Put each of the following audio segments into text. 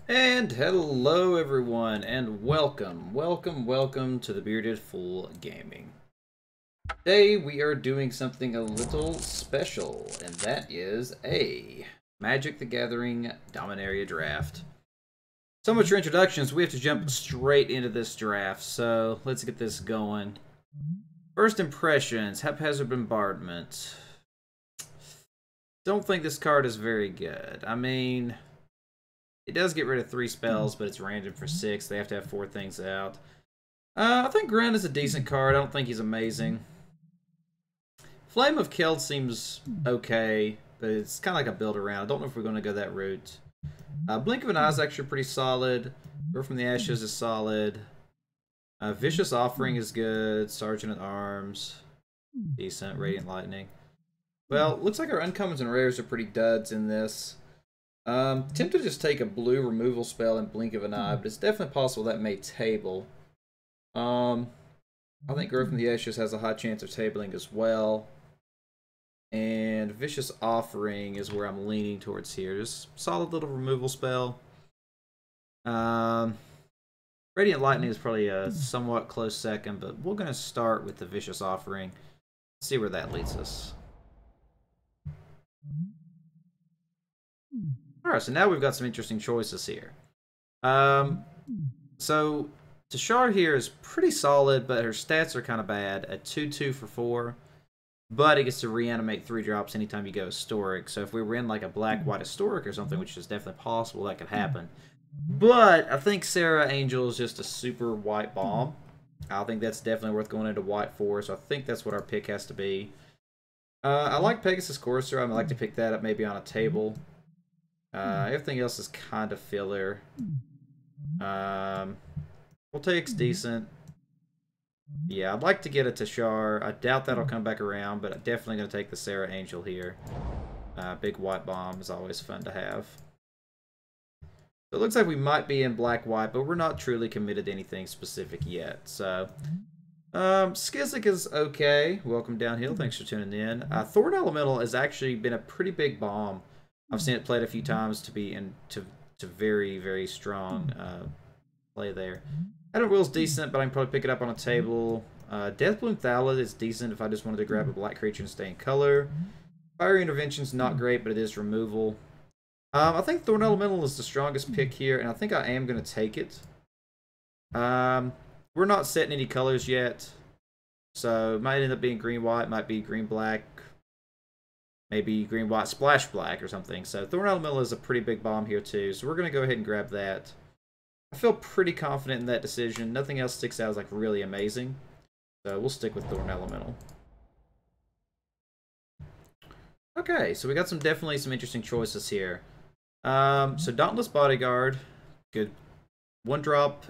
And hello everyone, and welcome to the Bearded Fool Gaming. Today we are doing something a little special, and that is a Magic the Gathering Dominaria draft. So much for introductions, we have to jump straight into this draft, so let's get this going. First impressions, Haphazard Bombardment. Don't think this card is very good. I mean, it does get rid of 3 spells, but it's random for 6. They have to have 4 things out. I think Grunt is a decent card. I don't think he's amazing. Flame of Keld seems okay, but it's kind of like a build around. I don't know if we're going to go that route. Blink of an Eye is actually pretty solid. Birth from the Ashes is solid. Vicious Offering is good. Sergeant at Arms, decent. Radiant Lightning. Well, looks like our uncommons and rares are pretty duds in this. Tempted to just take a blue removal spell and Blink of an Eye, but it's definitely possible that may table. I think Growth from the Ashes has a high chance of tabling as well. And Vicious Offering is where I'm leaning towards here. Just solid little removal spell. Radiant Lightning is probably a somewhat close second, but we're going to start with the Vicious Offering. See where that leads us. Alright, so now we've got some interesting choices here. So, Tashar here is pretty solid, but her stats are kind of bad. A 2/2 for 4. But it gets to reanimate 3 drops anytime you go Historic. So if we were in like a black-white Historic or something, which is definitely possible, that could happen. But I think Sarah Angel is just a super white bomb. I think that's definitely worth going into white for, so I think that's what our pick has to be. I like Pegasus Courser. I'd like to pick that up maybe on a table. Everything else is kind of filler. Voltaic's decent. Yeah, I'd like to get a Tashar. I doubt that'll come back around, but I'm definitely going to take the Sarah Angel here. Big white bomb is always fun to have. So it looks like we might be in black-white, but we're not truly committed to anything specific yet. So, Skizik is okay. Welcome downhill. Thanks for tuning in. Thorn Elemental has actually been a pretty big bomb. I've seen it played a few times to be to very, very strong play there. Adamant Will's decent, but I can probably pick it up on a table. Deathbloom Thallid is decent if I just wanted to grab a black creature and stay in color. Fiery Intervention's not great, but it is removal. I think Thorn Elemental is the strongest pick here, and I think I am going to take it. We're not setting any colors yet, so it might end up being green-white, might be green-black, maybe green-white splash black or something. So Thorn Elemental is a pretty big bomb here too, so we're going to go ahead and grab that. I feel pretty confident in that decision. Nothing else sticks out as like really amazing. So we'll stick with Thorn Elemental. Okay, so we got definitely some interesting choices here. So Dauntless Bodyguard, good. 1-drop,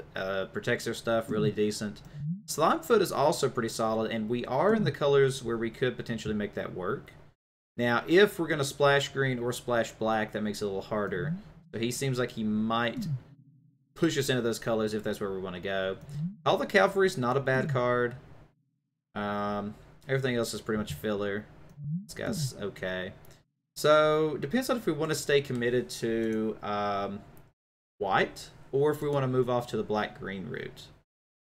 protects their stuff, really decent. Slimefoot is also pretty solid, and we are in the colors where we could potentially make that work. Now, if we're going to splash green or splash black, that makes it a little harder. So he seems like he might push us into those colors if that's where we want to go. All the Cavalry's not a bad card. Everything else is pretty much filler. This guy's okay. So, depends on if we want to stay committed to white, or if we want to move off to the black-green route.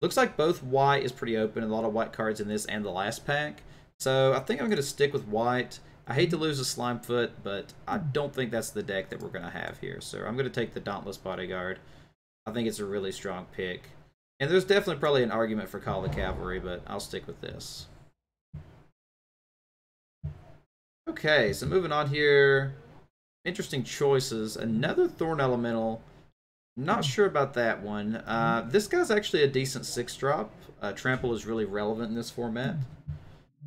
Looks like both white is pretty open, and a lot of white cards in this and the last pack. So, I think I'm going to stick with white. I hate to lose a Slimefoot, but I don't think that's the deck that we're going to have here. So, I'm going to take the Dauntless Bodyguard. I think it's a really strong pick. And there's definitely probably an argument for Call the Cavalry, but I'll stick with this. Okay, so moving on here. Interesting choices. Another Thorn Elemental. Not sure about that one. This guy's actually a decent 6-drop. Trample is really relevant in this format.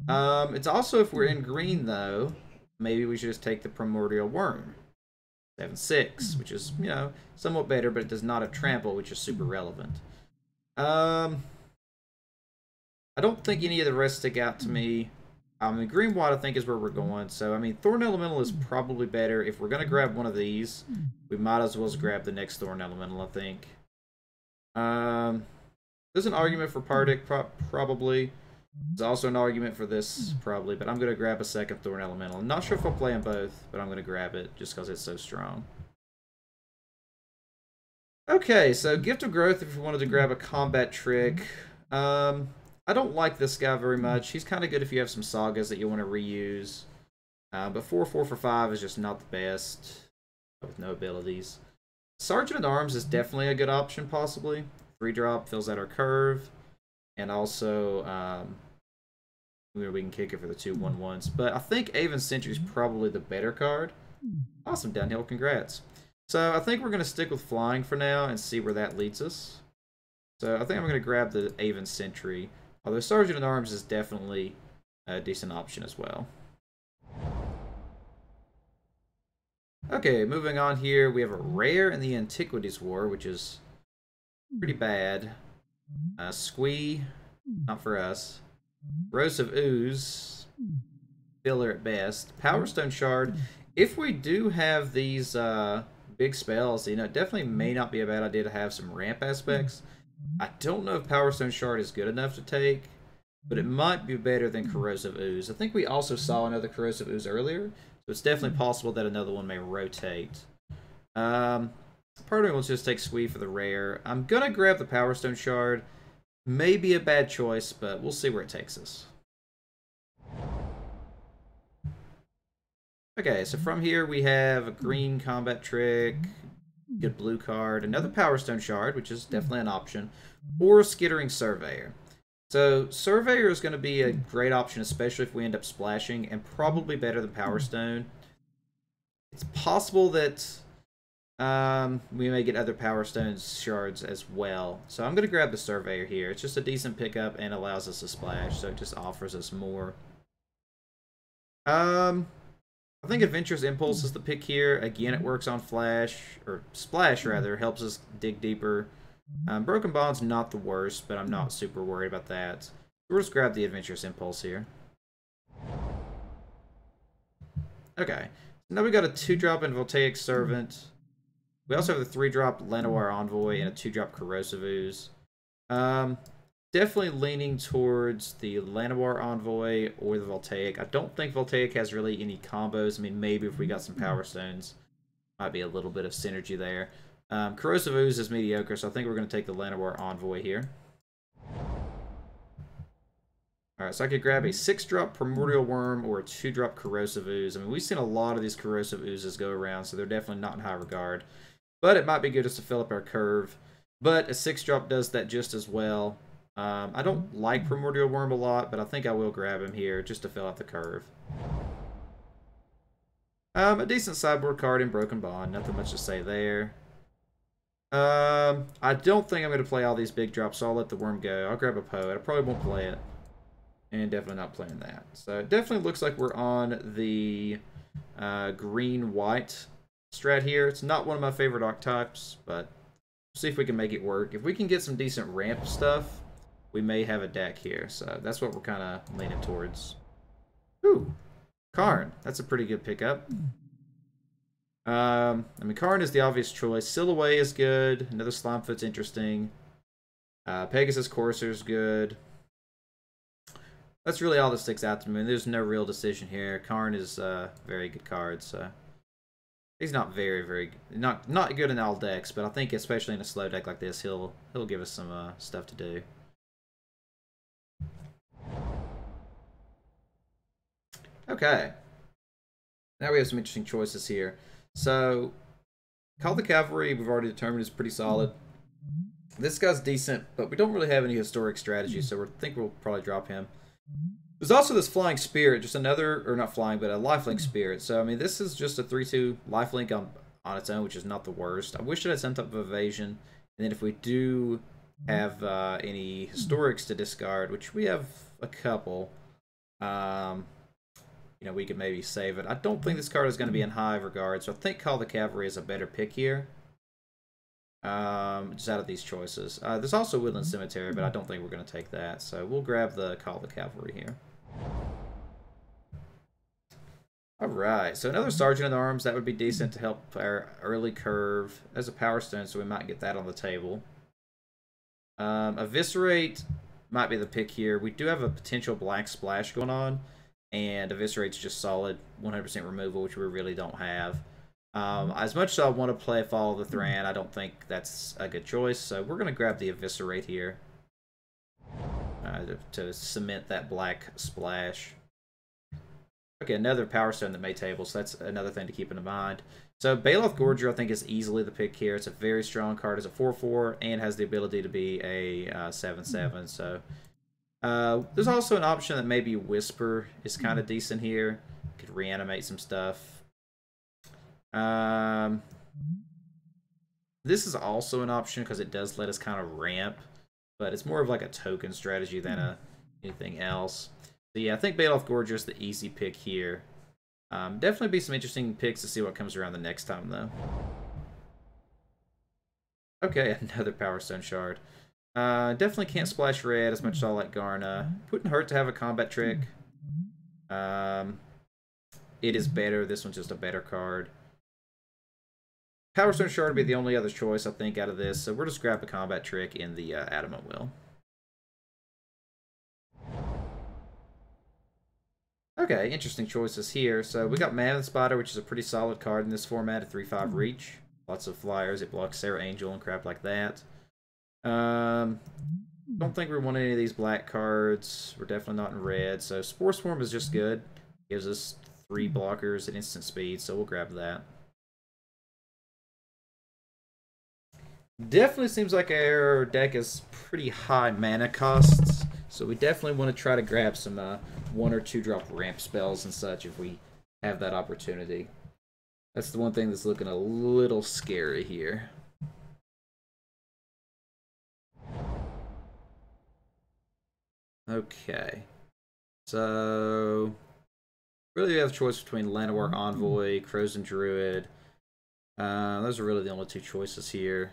It's also, if we're in green, though, maybe we should just take the Primordial Worm. 7/6, which is, you know, somewhat better, but it does not have Trample, which is super relevant. I don't think any of the rest stick out to me. I mean, green-white, I think, is where we're going. So, I mean, Thorn Elemental is probably better. If we're going to grab one of these, we might as well just grab the next Thorn Elemental, I think. There's an argument for Pardic, probably. There's also an argument for this, probably, but I'm going to grab a second Thorn Elemental. I'm not sure if I'll play them both, but I'm going to grab it just because it's so strong. Okay, so Gift of Growth if you wanted to grab a combat trick. I don't like this guy very much. He's kind of good if you have some sagas that you want to reuse. But 4/4 for 5 is just not the best with no abilities. Sergeant at Arms is definitely a good option, possibly. 3-drop fills out our curve. And also, we can kick it for the 2/1/1s. But I think Avon Sentry is probably the better card. Awesome, Downhill. Congrats. So I think we're going to stick with Flying for now and see where that leads us. So I think I'm going to grab the Avon Sentry. Although Sergeant at Arms is definitely a decent option as well. Okay, moving on here, we have a rare in the Antiquities War, which is pretty bad. Squee, not for us. Corrosive Ooze, filler at best. Power Stone Shard. If we do have these big spells, you know, it definitely may not be a bad idea to have some ramp aspects. I don't know if Power Stone Shard is good enough to take, but it might be better than Corrosive Ooze. I think we also saw another Corrosive Ooze earlier, so it's definitely possible that another one may rotate. Part of me wants to just take Squee for the rare. I'm going to grab the Power Stone Shard. Maybe a bad choice, but we'll see where it takes us. Okay, so from here we have a green combat trick, good blue card, another Power Stone Shard, which is definitely an option, or Skittering Surveyor. So Surveyor is going to be a great option, especially if we end up splashing, and probably better than Power Stone. It's possible that we may get other Power Stone shards as well. So I'm going to grab the Surveyor here. It's just a decent pickup and allows us to splash, so it just offers us more. I think Adventurous Impulse is the pick here. Again, it works on Flash, or Splash rather, helps us dig deeper. Broken Bond's not the worst, but I'm not super worried about that. We'll just grab the Adventurous Impulse here. Okay, now we got a 2-drop in Voltaic Servant. We also have the 3-drop Llanowar Envoy and a 2-drop Corrosive Ooze. Definitely leaning towards the Llanowar Envoy or the Voltaic. I don't think Voltaic has really any combos. I mean, maybe if we got some Power Stones, might be a little bit of synergy there. Corrosive Ooze is mediocre, so I think we're going to take the Llanowar Envoy here. Alright, so I could grab a 6-drop Primordial Worm or a 2-drop Corrosive Ooze. I mean, we've seen a lot of these Corrosive Oozes go around, so they're definitely not in high regard. But it might be good just to fill up our curve. But a 6-drop does that just as well. I don't like Primordial Worm a lot, but I think I will grab him here just to fill out the curve. A decent sideboard card in Broken Bond. Nothing much to say there. I don't think I'm going to play all these big drops, so I'll let the worm go. I'll grab a Poet. I probably won't play it. And definitely not playing that. So it definitely looks like we're on the green-white strat here. It's not one of my favorite archetypes, but we'll see if we can make it work. If we can get some decent ramp stuff, we may have a deck here. So that's what we're kind of leaning towards. Ooh, Karn. That's a pretty good pickup. I mean, Karn is the obvious choice. Silhouette is good. Another Slimefoot's interesting. Pegasus Courser is good. That's really all that sticks out to me. There's no real decision here. Karn is a very good card, so he's not not good in all decks, but I think especially in a slow deck like this, he'll give us some stuff to do. Okay. Now we have some interesting choices here. So, Call the Cavalry, we've already determined is pretty solid. This guy's decent, but we don't really have any historic strategy, so I think we'll probably drop him. There's also this Flying Spirit, just another, or not flying, but a lifelink spirit. So, I mean, this is just a 3/2 lifelink on its own, which is not the worst. I wish it had some type of evasion. And then if we do have any historics to discard, which we have a couple, you know, we could maybe save it. I don't think this card is going to be in high regard, so I think Call the Cavalry is a better pick here. Just out of these choices. There's also Woodland Cemetery, but I don't think we're going to take that. So we'll grab the Call the Cavalry here. Alright, so another Sergeant at Arms. That would be decent to help our early curve. As a Power Stone, so we might get that on the table. Eviscerate might be the pick here. We do have a potential Black Splash going on. And Eviscerate's just solid 100% removal, which we really don't have. As much as I want to play Follow the Thran, I don't think that's a good choice. So we're going to grab the Eviscerate here to cement that black splash. Okay, another Power Stone that made table, so that's another thing to keep in mind. So Baloth Gorger, I think, is easily the pick here. It's a very strong card as a 4/4 and has the ability to be a 7/7. So there's also an option that maybe Whisper is kind of decent here. Could reanimate some stuff. This is also an option because it does let us kind of ramp, but it's more of like a token strategy than anything else. So yeah, I think Baloth Gorger is the easy pick here. Definitely be some interesting picks to see what comes around the next time, though. Okay, another Power Stone Shard. Definitely can't splash red as much as I like Garna. Wouldn't hurt to have a combat trick. It is better. This one's just a better card. Power Stone Shard would be the only other choice, I think, out of this. So we'll just grab a combat trick in the Adamant Will. Okay, interesting choices here. So we got Mammoth Spider, which is a pretty solid card in this format, a 3/5 reach. Lots of flyers. It blocks Sarah Angel and crap like that. Don't think we want any of these black cards. We're definitely not in red. So Spore Swarm is just good. Gives us 3 blockers at instant speed, so we'll grab that. Definitely seems like our deck is pretty high mana costs. So we definitely want to try to grab some 1 or 2 drop ramp spells and such if we have that opportunity. That's the one thing that's looking a little scary here. Okay. So really we have a choice between Llanowar Envoy, Crows and Druid. Those are really the only 2 choices here.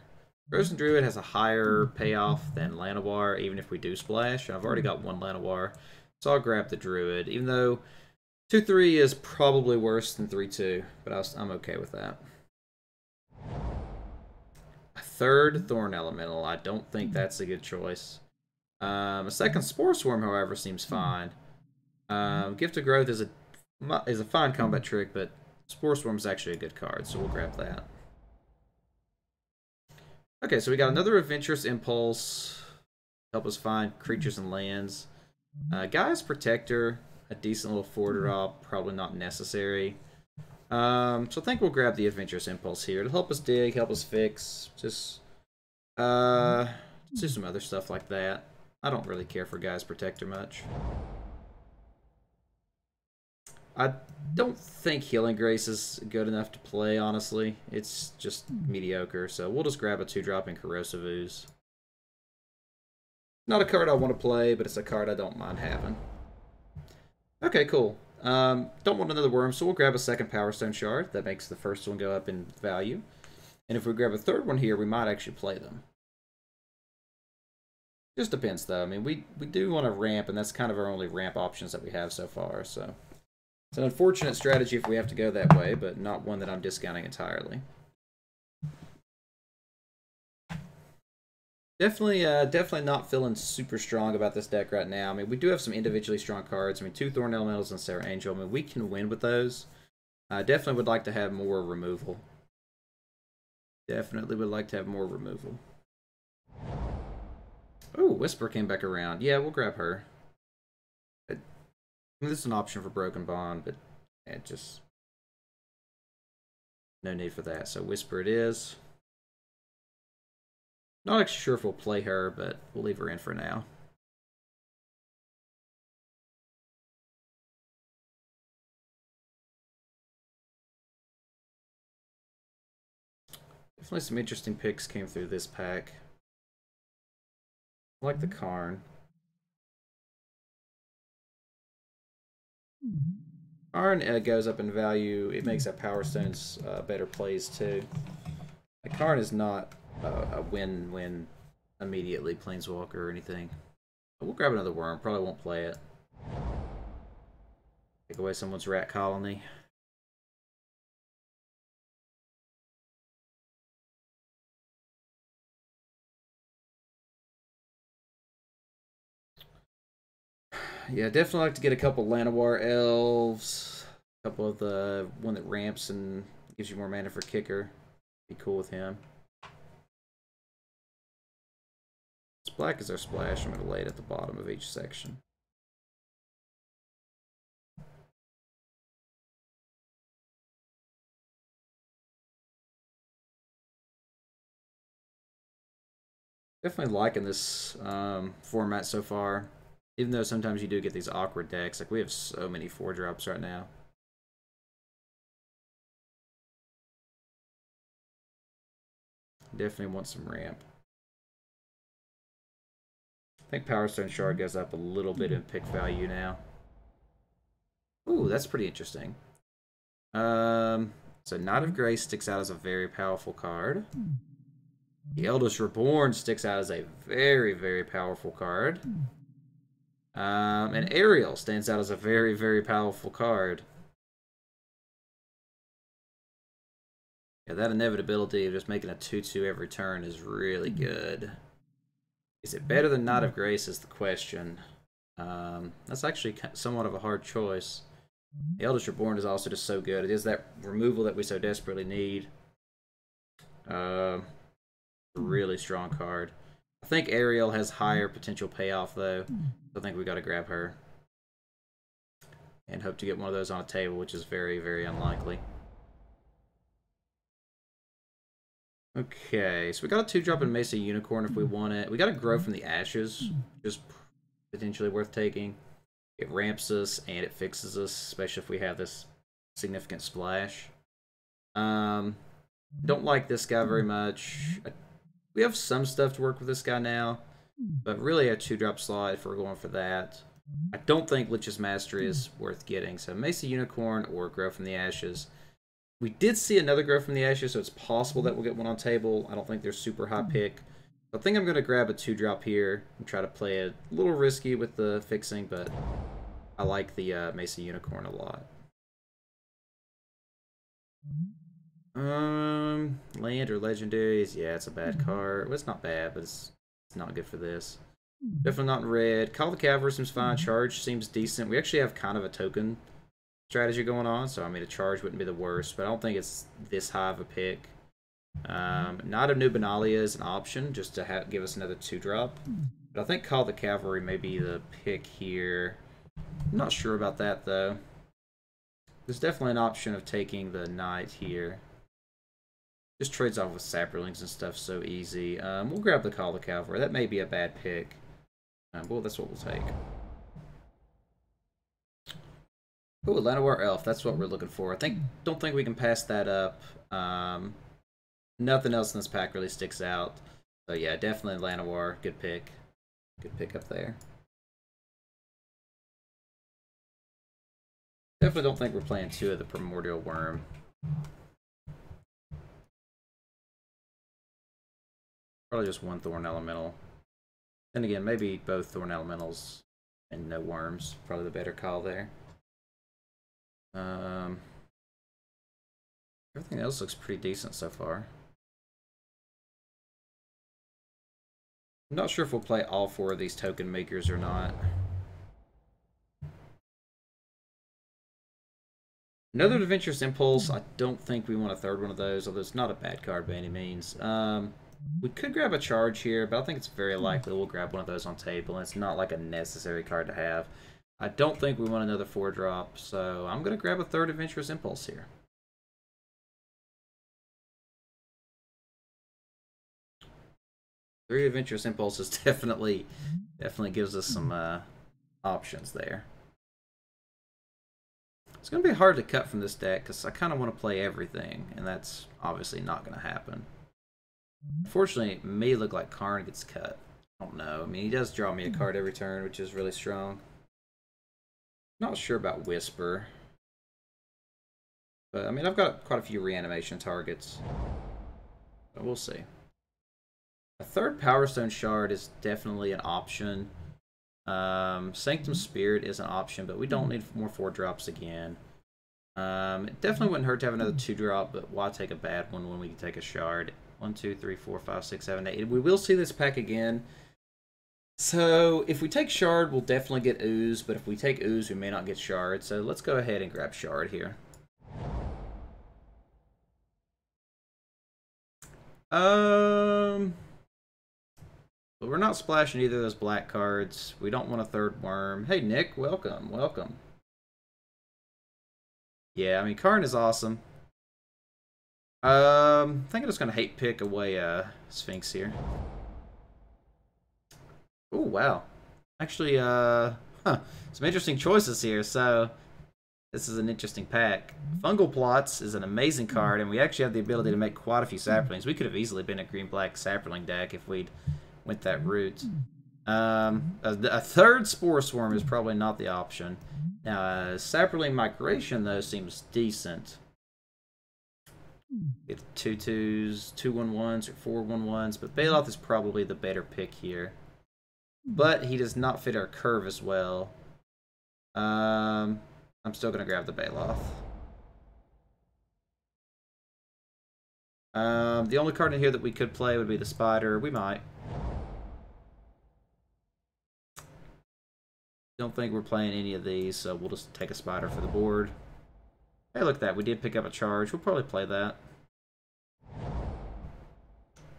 Crows and Druid has a higher payoff than Llanowar, even if we do splash. I've already got 1 Llanowar, so I'll grab the Druid, even though 2/3 is probably worse than 3/2, but I'm okay with that. A 3rd Thorn Elemental, I don't think that's a good choice. A 2nd Spore Swarm, however, seems fine. Gift of Growth is a fine combat trick, but Spore Swarm is actually a good card, so we'll grab that. Okay, so we got another Adventurous Impulse. Help us find creatures and lands. Gaia's Protector, a decent little 4-drop, probably not necessary. So I think we'll grab the Adventurous Impulse here to help us dig, help us fix. Just let's do some other stuff like that. I don't really care for Gaia's Protector much. I don't think Healing Grace is good enough to play, honestly. It's just mediocre, so we'll just grab a 2-drop in Corrosive Ooze. Not a card I want to play, but it's a card I don't mind having. Okay, cool. Don't want another worm, so we'll grab a 2nd Power Stone Shard. That makes the first one go up in value. And if we grab a 3rd one here, we might actually play them. Just depends, though. I mean, we do want to ramp, and that's kind of our only ramp options that we have so far, so... It's an unfortunate strategy if we have to go that way, but not one that I'm discounting entirely. Definitely not feeling super strong about this deck right now. I mean, we do have some individually strong cards. I mean, 2 Thorn Elementals and Sarah Angel. I mean, we can win with those. I definitely would like to have more removal. Definitely would like to have more removal. Oh, Whisper came back around. Yeah, we'll grab her. I mean, this is an option for Broken Bond, but yeah, just no need for that. So Whisper it is. Not actually sure if we'll play her, but we'll leave her in for now. Definitely some interesting picks came through this pack. I like the Karn. Karn goes up in value. It makes our Power Stones better plays too. The Karn is not a win immediately Planeswalker or anything. But we'll grab another worm. Probably won't play it. Take away someone's rat colony. Yeah, definitely like to get a couple Llanowar elves. A couple of the one that ramps and Gives you more mana for kicker. Be cool with him. This black is our splash. I'm going to lay it at the bottom of each section. Definitely liking this format so far. Even though sometimes you do get these awkward decks. Like, we have so many 4-drops right now. Definitely want some ramp. I think Power Stone Shard goes up a little bit in pick value now. Ooh, that's pretty interesting. So Knight of Grace sticks out as a very powerful card. The Eldest Reborn sticks out as a very, very powerful card. And Ariel stands out as a very, very powerful card. Yeah, that inevitability of just making a 2/2 every turn is really good. Is it better than Knight of Grace is the question. That's actually somewhat of a hard choice. The Eldest Reborn is also just so good. It is that removal that we so desperately need. Really strong card. I think Ariel has higher potential payoff, though. I think we got to grab her. And hope to get one of those on a table, which is very, very unlikely. Okay, so we got a 2-drop in Mesa Unicorn if we want it. We got to Grow from the Ashes, just potentially worth taking. It ramps us and it fixes us, especially if we have this significant splash. Don't like this guy very much. We have some stuff to work with this guy now, but really a 2-drop slot if we're going for that. I don't think Lich's Mastery is worth getting, so Mesa Unicorn or Grow from the Ashes. We did see another Grow from the Ashes, so it's possible that we'll get one on table. I don't think they're super high pick. I think I'm going to grab a 2-drop here and try to play it a little risky with the fixing, but I like the Mesa Unicorn a lot. Land or legendaries? Yeah, it's a bad card. Well, it's not bad, but it's not good for this. Definitely not in red. Call the Cavalry seems fine. Charge seems decent. We actually have kind of a token strategy going on, so I mean a charge wouldn't be the worst, but I don't think it's this high of a pick. Knight of Dominaria is an option just to give us another 2-drop, but I think Call the Cavalry may be the pick here. I'm not sure about that though. There's definitely an option of taking the Knight here. Just trades off with Saprolings and stuff so easy. We'll grab the Call the Cavalry. That may be a bad pick. Well, that's what we'll take. Ooh, Llanowar Elf. That's what we're looking for. Don't think we can pass that up. Nothing else in this pack really sticks out. So yeah, definitely Llanowar. Good pick. Good pick up there. Definitely don't think we're playing 2 of the Primordial Worm. Probably just 1 Thorn Elemental. And again, maybe both Thorn Elementals and no Worms. Probably the better call there. Everything else looks pretty decent so far. I'm not sure if we'll play all 4 of these token makers or not. Another Adventurous Impulse. I don't think we want a 3rd one of those, although it's not a bad card by any means. We could grab a charge here, but I think it's very likely we'll grab one of those on table, and it's not like a necessary card to have. I don't think we want another 4-drop, so I'm going to grab a 3rd Adventurous Impulse here. 3 Adventurous Impulses definitely gives us some options there. It's going to be hard to cut from this deck because I kind of want to play everything, and that's obviously not going to happen. Unfortunately, it may look like Karn gets cut. I don't know. I mean, he does draw me a card every turn, which is really strong. Not sure about Whisper. But, I mean, I've got quite a few reanimation targets. But we'll see. A 3rd Power Stone Shard is definitely an option. Sanctum Spirit is an option, but we don't need more 4-drops again. It definitely wouldn't hurt to have another 2-drop, but why take a bad one when we can take a shard? 1, 2, 3, 4, 5, 6, 7, 8. We will see this pack again. So if we take shard, we'll definitely get ooze, but if we take ooze, we may not get shard. So let's go ahead and grab shard here. But we're not splashing either of those black cards. We don't want a third worm. Hey, Nick, welcome, welcome. Yeah, I mean, Karn is awesome. I think I'm just gonna hate pick away Sphinx here. Oh wow, actually, some interesting choices here. So this is an interesting pack. Fungal Plots is an amazing card, and we actually have the ability to make quite a few saplings. We could have easily been a green-black sapling deck if we'd went that route. A third Spore Swarm is probably not the option. Now, sapling Migration, though, seems decent. With 2/2s, 2/1/1s, or 4/1/1s, but Bailoff is probably the better pick here. But he does not fit our curve as well. I'm still going to grab the Bailoff. The only card in here that we could play would be the Spider. We might. Don't think we're playing any of these, so we'll just take a Spider for the board. Hey, look at that. We did pick up a charge. We'll probably play that.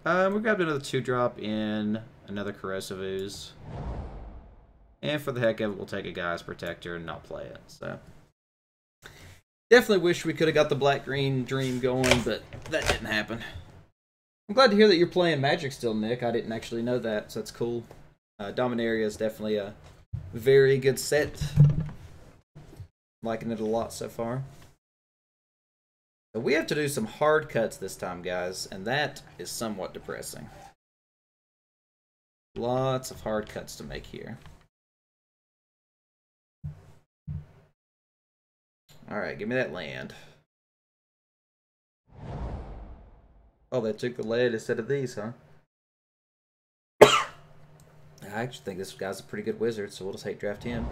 We grabbed another 2-drop in another Corrosive Ooze. And for the heck of it, we'll take a Guy's Protector and not play it. So definitely wish we could have got the black-green dream going, but that didn't happen. I'm glad to hear that you're playing Magic still, Nick. I didn't actually know that, so that's cool. Dominaria is definitely a very good set. Liking it a lot so far. So we have to do some hard cuts this time, guys, and that is somewhat depressing. Lots of hard cuts to make here. Alright, give me that land. Oh, they took the lead instead of these, huh? I actually think this guy's a pretty good wizard, so we'll just hate draft him.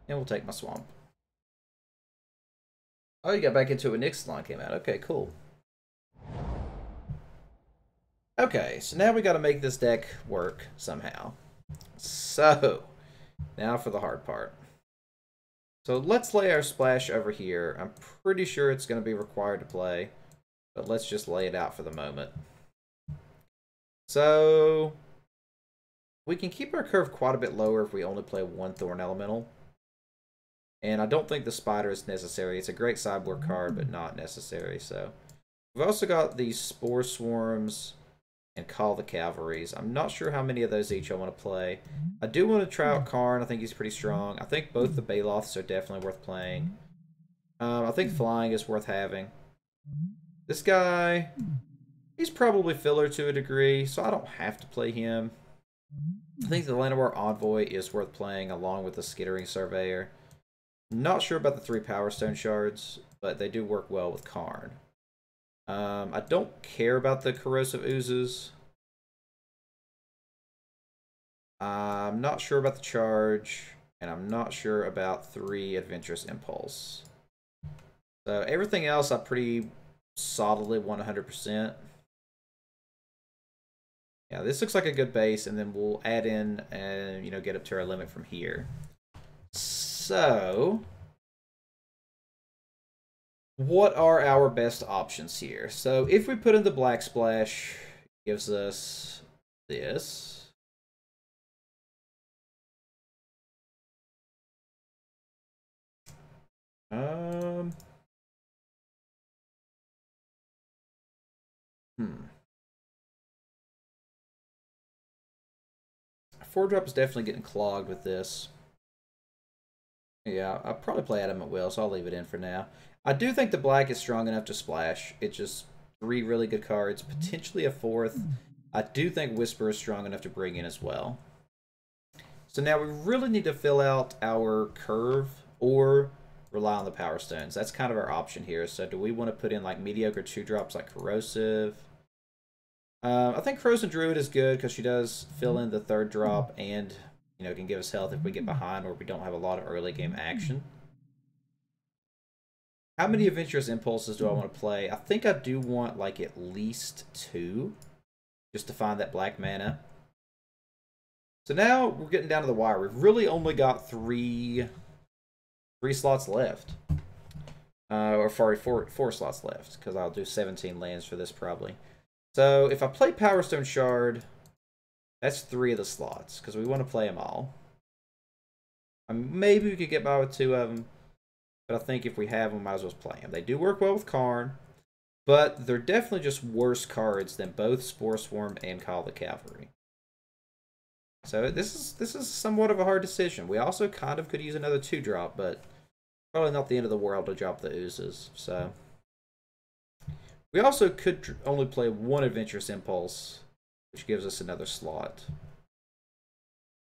And we'll take my swamp. Oh, you got back into it when Ixalan came out. Okay, cool. Okay, so now we got to make this deck work somehow. So, now for the hard part. So let's lay our splash over here. I'm pretty sure it's going to be required to play, but let's just lay it out for the moment. So we can keep our curve quite a bit lower if we only play one Thorn Elemental. And I don't think the Spider is necessary. It's a great sideboard card, but not necessary. So we've also got these Spore Swarms and Call the Cavalries. I'm not sure how many of those each I want to play. I do want to try out Karn. I think he's pretty strong. I think both the Bailoffs are definitely worth playing. I think Flying is worth having. This guy, he's probably filler to a degree, so I don't have to play him. I think the Llanowar Envoy is worth playing along with the Skittering Surveyor. Not sure about the 3 Power Stone Shards, but they do work well with Karn. I don't care about the Corrosive Oozes. I'm not sure about the Charge, and I'm not sure about 3 Adventurous Impulse. So everything else I pretty solidly want 100%. Yeah, this looks like a good base, and then we'll add in and, you know, get up to our limit from here. So what are our best options here? So if we put in the Black Splash, it gives us this. A 4-drop is definitely getting clogged with this. Yeah, I'll probably play Adam at will, so I'll leave it in for now. I do think the black is strong enough to splash. It's just 3 really good cards, potentially a 4th. I do think Whisper is strong enough to bring in as well. So now we really need to fill out our curve or rely on the Power Stones. That's kind of our option here. So do we want to put in like mediocre 2-drops like Corrosive? I think Frozen Druid is good because she does fill in the 3rd drop and, you know, can give us health if we get behind or we don't have a lot of early game action. How many Adventurous Impulses do I want to play? I think I do want like at least 2 just to find that black mana. So now we're getting down to the wire. We've really only got 3 slots left. Or sorry, 4 slots left because I'll do 17 lands for this probably. So if I play Power Stone Shard, that's 3 of the slots, because we want to play them all. Maybe we could get by with 2 of them, but I think if we have them, might as well play them. They do work well with Karn, but they're definitely just worse cards than both Spore Swarm and Call the Cavalry. So this is somewhat of a hard decision. We also kind of could use another 2-drop, but probably not the end of the world to drop the Oozes. So we also could only play 1 Adventurous Impulse, which gives us another slot.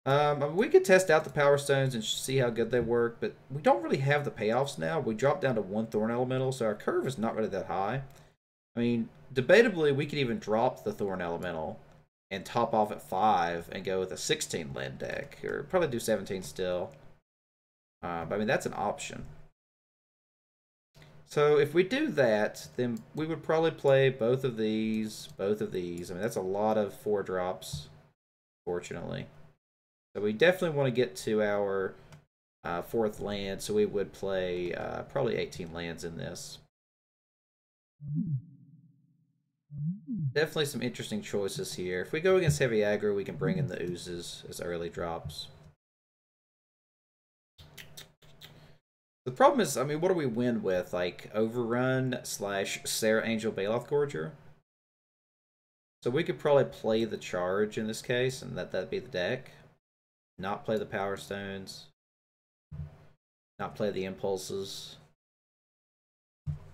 We could test out the Power Stones and see how good they work, but we don't really have the payoffs now. We dropped down to 1 Thorn Elemental, so our curve is not really that high. I mean, debatably, we could even drop the Thorn Elemental and top off at 5 and go with a 16 land deck, or probably do 17 still. But I mean, that's an option. So if we do that, then we would probably play both of these. I mean, that's a lot of 4 drops, fortunately. So we definitely want to get to our 4th land, so we would play probably 18 lands in this. Definitely some interesting choices here. If we go against heavy aggro, we can bring in the Oozes as early drops. The problem is, I mean, what do we win with? Like, Overrun / Sarah Angel Baloth Gorger? So we could probably play the Charge in this case, and that'd be the deck. Not play the Power Stones. Not play the Impulses.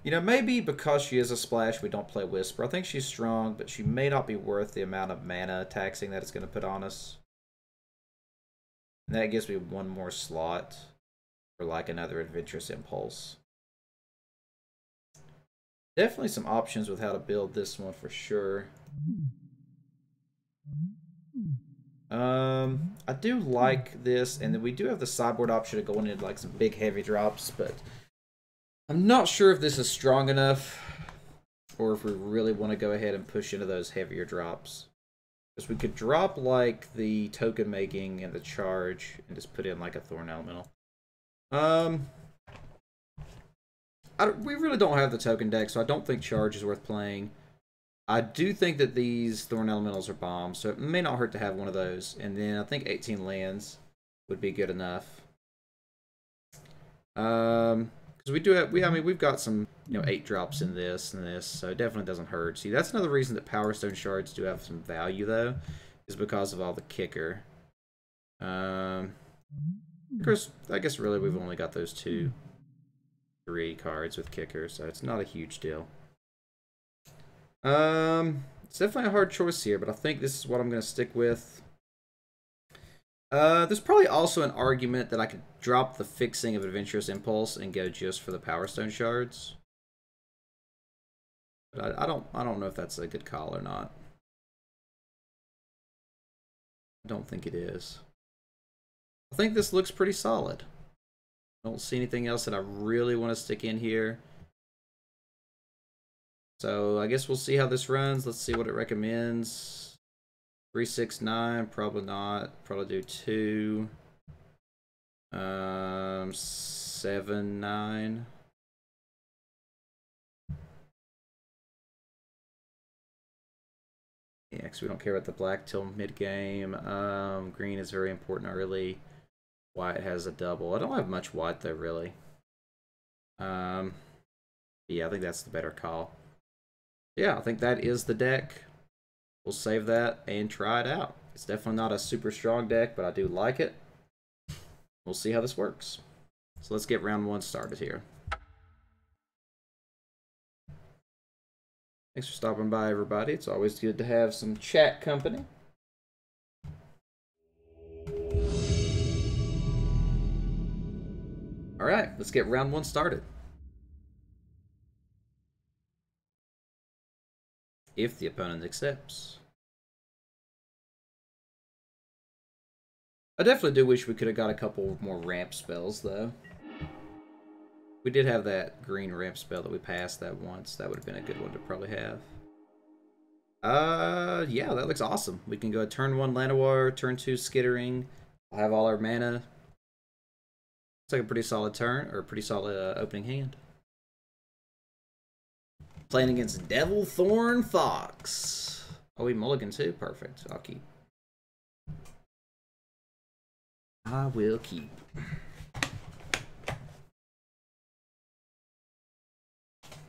You know, maybe because she is a splash, we don't play Whisper. I think she's strong, but she may not be worth the amount of mana taxing that it's going to put on us. And that gives me 1 more slot for like another Adventurous Impulse. Definitely some options with how to build this one for sure. I do like this, and then we do have the sideboard option of going into like some big heavy drops, but I'm not sure if this is strong enough or if we really want to go ahead and push into those heavier drops. Because we could drop like the token making and the charge and just put in like a Thorn Elemental. We really don't have the token deck, so I don't think charge is worth playing. I do think that these Thorn Elementals are bombs, so it may not hurt to have one of those. And then I think 18 lands would be good enough. Because we do have, I mean, we've got some, 8 drops in this and this, so it definitely doesn't hurt. See, that's another reason that Power Stone Shards do have some value, though, is because of all the kicker. Of course, I guess really we've only got those 3 cards with kicker, so it's not a huge deal. It's definitely a hard choice here, but I think this is what I'm going to stick with. There's probably also an argument that I could drop the fixing of Adventurous Impulse and go just for the Power Stone Shards. But I don't know if that's a good call or not. I don't think it is. I think this looks pretty solid. I don't see anything else that I really want to stick in here. So I guess we'll see how this runs. Let's see what it recommends. 3, 6, 9, probably not. Probably do 2. 7, 9. Yeah, because we don't care about the black till mid-game. Green is very important early. White has a double. I don't have much white though, really. Yeah, I think that's the better call. Yeah, I think that is the deck. We'll save that and try it out. It's definitely not a super strong deck, but I do like it. We'll see how this works. So let's get round 1 started here. Thanks for stopping by, everybody. It's always good to have some chat company. Alright, let's get round 1 started. If the opponent accepts. I definitely do wish we could have got a couple more ramp spells, though. We did have that green ramp spell that we passed that once. That would have been a good one to probably have. Yeah, that looks awesome. We can go turn 1 Llanowar, turn 2 Skittering. We'll have all our mana. It's like a pretty solid turn, or a pretty solid opening hand. Playing against Devil Thorn Fox. Oh, we mulligan too? Perfect. I'll keep. I will keep.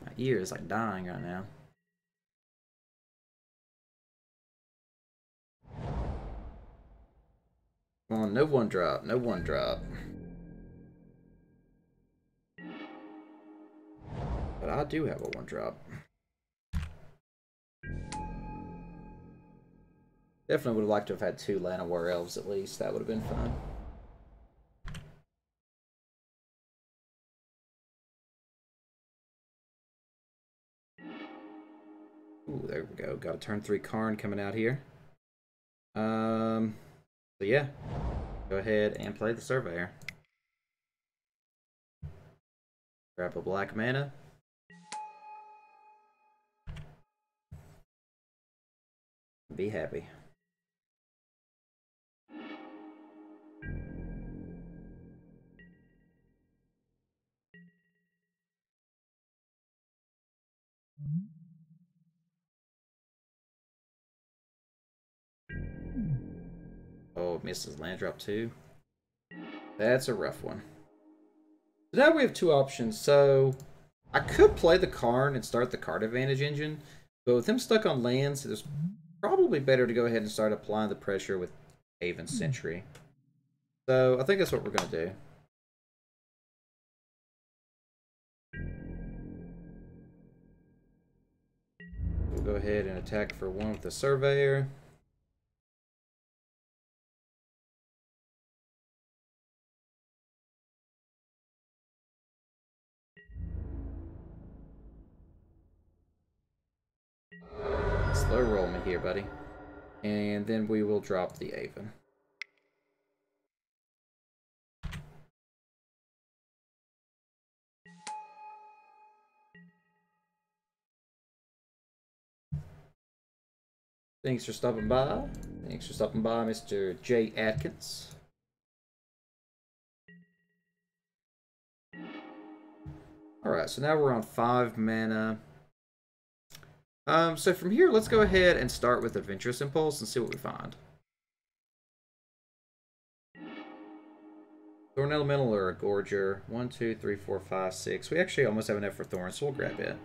My ear is like dying right now. Come on, no one drop. No one drop. But I do have a one drop. Definitely would have liked to have had 2 Llanowar elves at least. That would have been fun. Ooh, there we go. Got a turn 3 Karn coming out here. So yeah. Go ahead and play the Surveyor. Grab a black mana. Be happy. Oh, misses land drop too. That's a rough one. So now we have 2 options. So I could play the Karn and start the card advantage engine, but with him stuck on lands, it's probably better to go ahead and start applying the pressure with Haven Sentry. So I think that's what we're going to do. We'll go ahead and attack for 1 with the Surveyor. Slow roll me here, buddy. And then we will drop the Haven. Thanks for stopping by. Thanks for stopping by, Mr. J. Atkins. Alright, so now we're on 5 mana. So from here, let's go ahead and start with Adventurous Impulse and see what we find. Thorn Elemental or a Gorger. 1, 2, 3, 4, 5, 6. We actually almost have enough for Thorn, so we'll grab it.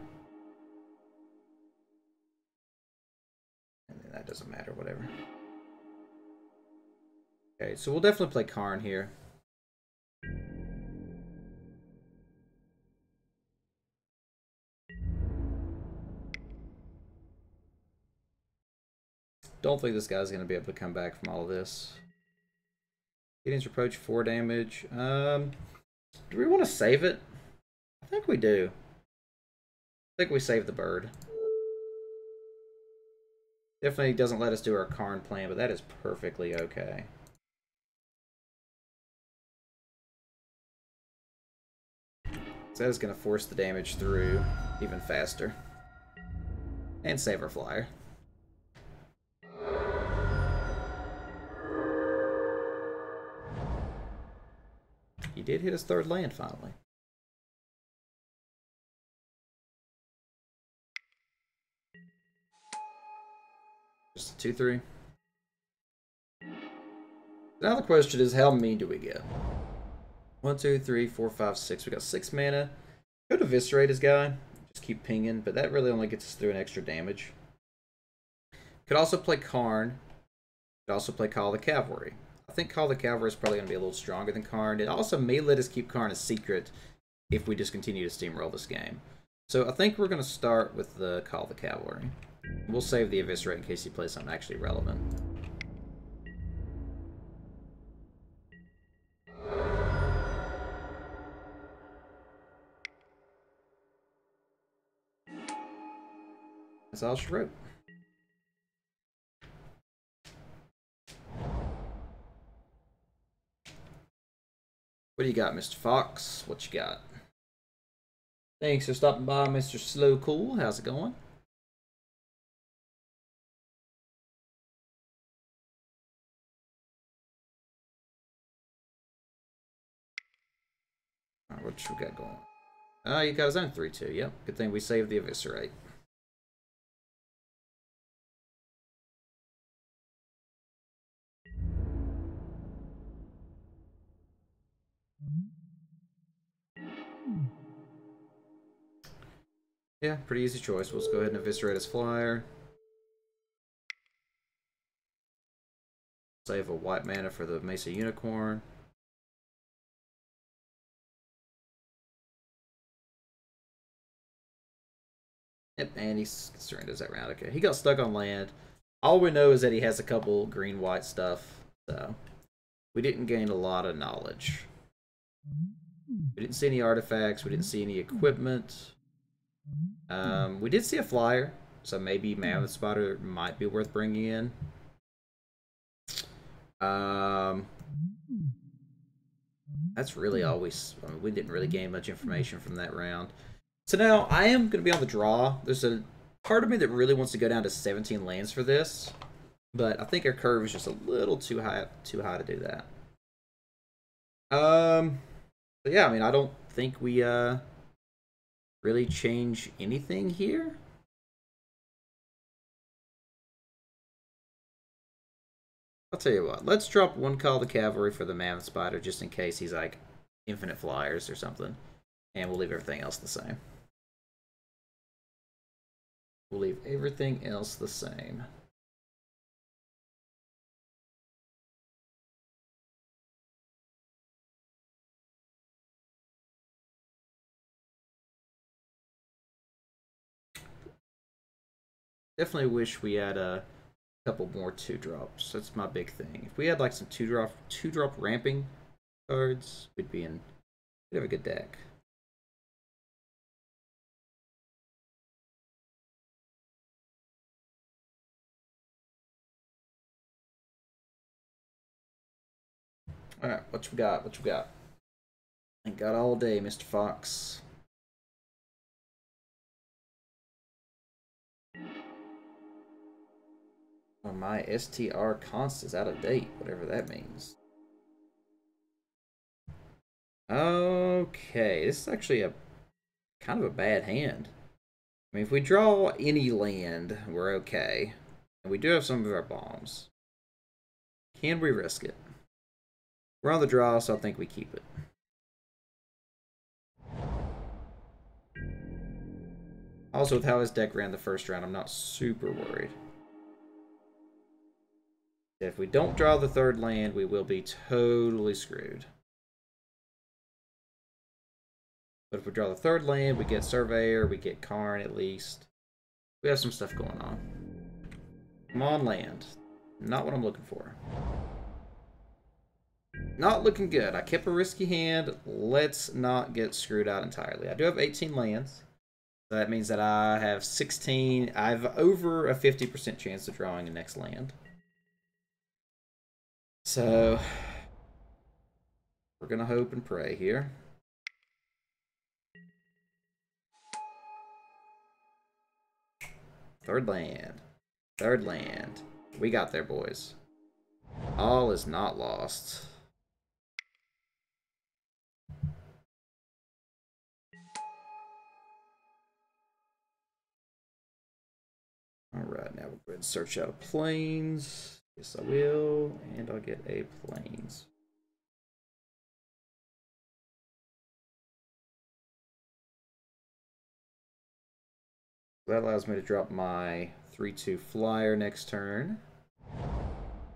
And that doesn't matter, whatever. Okay, so we'll definitely play Karn here. Don't think this guy's going to be able to come back from all of this. Gideon's Reproach, 4 damage. Do we want to save it? I think we do. I think we save the bird. Definitely doesn't let us do our Karn plan, but that is perfectly okay. So that is going to force the damage through even faster. And save our flyer. He did hit his 3rd land finally. Just a 2-3. Now the question is, how mean do we get? 1, 2, 3, 4, 5, 6. We got 6 mana. Could eviscerate his guy. Just keep pinging, but that really only gets us through an extra damage. Could also play Karn. Could also play Call the Cavalry. I think Call the Cavalry is probably going to be a little stronger than Karn. It also may let us keep Karn a secret if we just continue to steamroll this game. So I think we're going to start with the Call the Cavalry. We'll save the Eviscerate in case he plays something actually relevant. That's all she wrote. What do you got, Mr. Fox? What you got? Thanks for stopping by, Mr. Slow Cool. How's it going? Alright, what you got going? Oh, you got his own 3-2. Yep. Good thing we saved the Eviscerate. Yeah, pretty easy choice. We'll just go ahead and eviscerate his flyer. Save a white mana for the Mesa Unicorn. Yep, and he surrenders that round. Okay, he got stuck on land. All we know is that he has a couple green-white stuff, so we didn't gain a lot of knowledge. We didn't see any artifacts. We didn't see any equipment. We did see a flyer, so maybe Mammoth Spider might be worth bringing in. That's really all we... I mean, we didn't really gain much information from that round. So now, I am going to be on the draw. There's a part of me that really wants to go down to 17 lands for this, but I think our curve is just a little too high to do that. But yeah, I mean, I don't think we really change anything here. I'll tell you what, let's drop one Call of the Cavalry for the Mammoth Spider just in case he's like infinite flyers or something, and we'll leave everything else the same. We'll leave everything else the same. Definitely wish we had a couple more 2-drops. That's my big thing. If we had like some 2-drop ramping cards, we'd have a good deck. Alright, what you got? What you got? Ain't got all day, Mr. Fox. Oh, my STR const is out of date, whatever that means. Okay, this is actually a kind of a bad hand. I mean, if we draw any land, we're okay. And we do have some of our bombs. Can we risk it? We're on the draw, so I think we keep it. Also, with how his deck ran the first round, I'm not super worried. If we don't draw the third land, we will be totally screwed. But if we draw the third land, we get Surveyor, we get Karn at least. We have some stuff going on. Come on, land. Not what I'm looking for. Not looking good. I kept a risky hand. Let's not get screwed out entirely. I do have 18 lands. So that means that I have 16. I have over a 50% chance of drawing the next land. So we're going to hope and pray here. Third land. Third land. We got there, boys. All is not lost. Alright, now we'll go ahead and search out planes. Yes, I will. And I'll get a planes. That allows me to drop my 3/2 flyer next turn.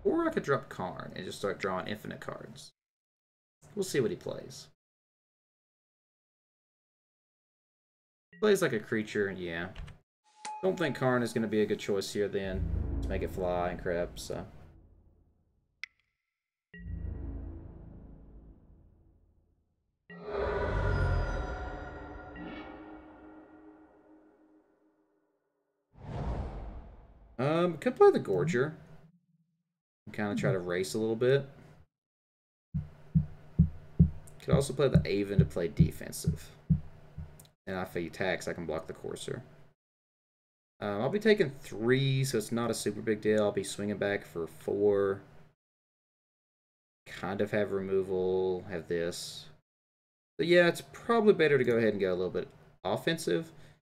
Or I could drop Karn and just start drawing infinite cards. We'll see what he plays. Plays like a creature, and yeah. Don't think Karn is going to be a good choice here then. To make it fly and crap, so. Could play the Gorger. And kind of try to race a little bit. Could also play the Aven to play defensive. And if he attacks, I can block the Courser. I'll be taking 3, so it's not a super big deal. I'll be swinging back for 4. Kind of have removal, have this. But yeah, it's probably better to go ahead and go a little bit offensive.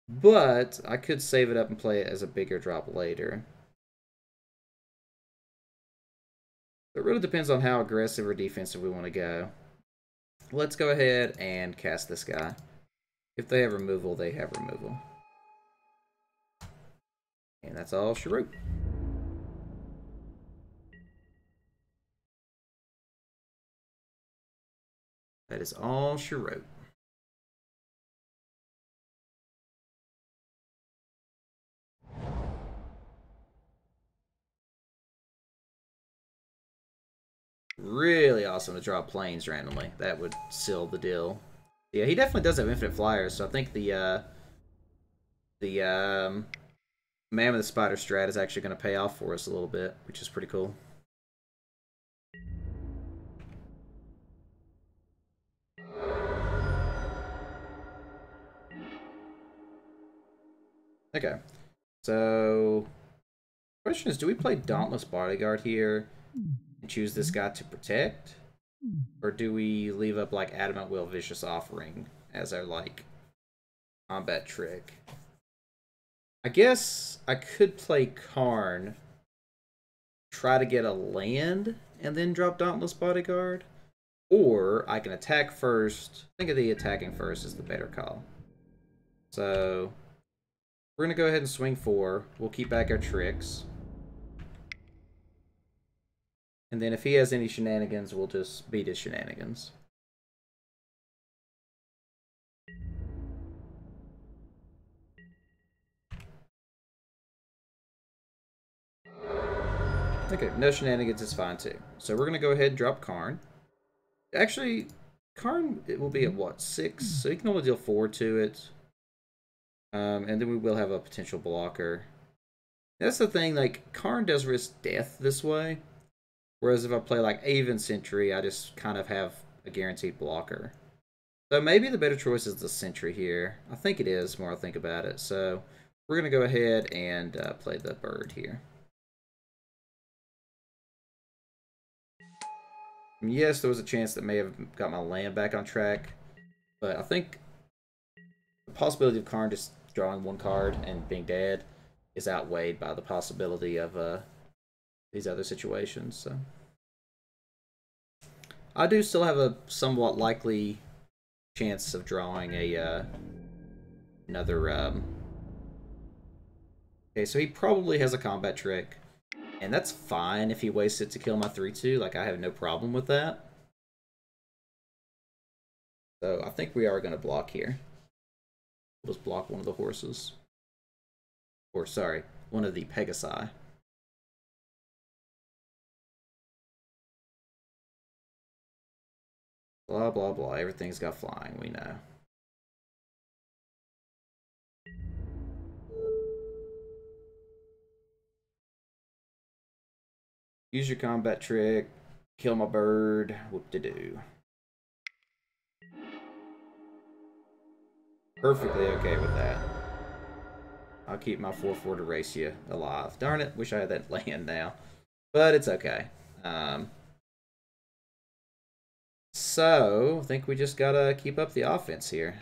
But I could save it up and play it as a bigger drop later. It really depends on how aggressive or defensive we want to go. Let's go ahead and cast this guy. If they have removal, they have removal. And that's all she wrote. That is all she wrote. Really awesome to draw planes randomly. That would seal the deal. Yeah, he definitely does have infinite flyers, so I think the Man with the Spider strat is actually going to pay off for us a little bit, which is pretty cool. Okay, so question is, do we play Dauntless Bodyguard here and choose this guy to protect? Or do we leave up like Adamant Will, Vicious Offering as our like combat trick? I guess I could play Karn, try to get a land, and then drop Dauntless Bodyguard. Or I can attack first. I think of the attacking first is the better call. So we're going to go ahead and swing 4. We'll keep back our tricks. And then if he has any shenanigans, we'll just beat his shenanigans. Okay, no shenanigans is fine too. So we're going to go ahead and drop Karn. Actually, Karn, it will be at what, 6? So he can only deal 4 to it. And then we will have a potential blocker. That's the thing, like, Karn does risk death this way. Whereas if I play like Aven Sentry, I just kind of have a guaranteed blocker. So maybe the better choice is the Sentry here. I think it is, the more I think about it. So we're going to go ahead and play the bird here. Yes, there was a chance that may have got my land back on track. But I think the possibility of Karn just drawing 1 card and being dead is outweighed by the possibility of these other situations. So I do still have a somewhat likely chance of drawing a another. Okay, so he probably has a combat trick, and that's fine if he wastes it to kill my 3/2. Like, I have no problem with that. So I think we are going to block here. We'll just block one of the horses. Or, sorry, one of the Pegasi. Blah, blah, blah. Everything's got flying, we know. Use your combat trick. Kill my bird. Whoop-de-doo. Perfectly okay with that. I'll keep my 4/4 to race you alive. Darn it, wish I had that land now. But it's okay. So, I think we just gotta keep up the offense here.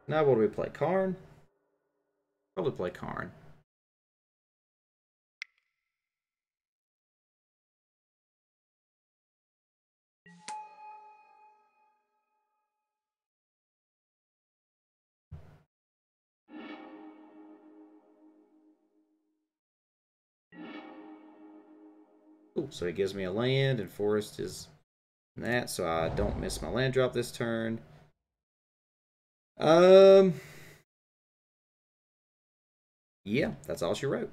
Now what do we play? Karn? Probably play Karn. Cool, so he gives me a land, and forest is that, so I don't miss my land drop this turn. Yeah, that's all she wrote.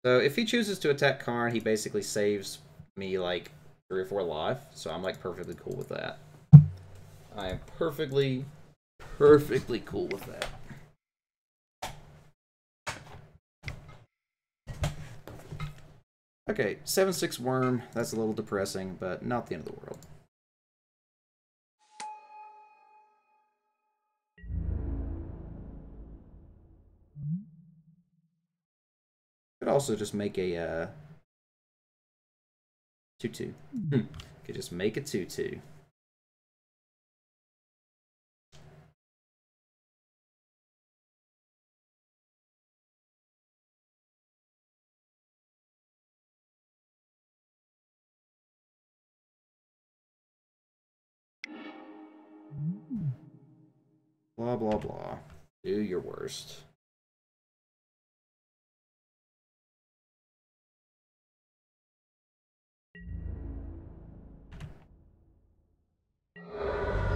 So if he chooses to attack Karn, he basically saves me like 3 or 4 life, so I'm like perfectly cool with that. I am perfectly cool with that. Okay, 7/6 worm. That's a little depressing, but not the end of the world. Could also just make a 2/2. Could just make a 2/2. Blah, blah, blah. Do your worst.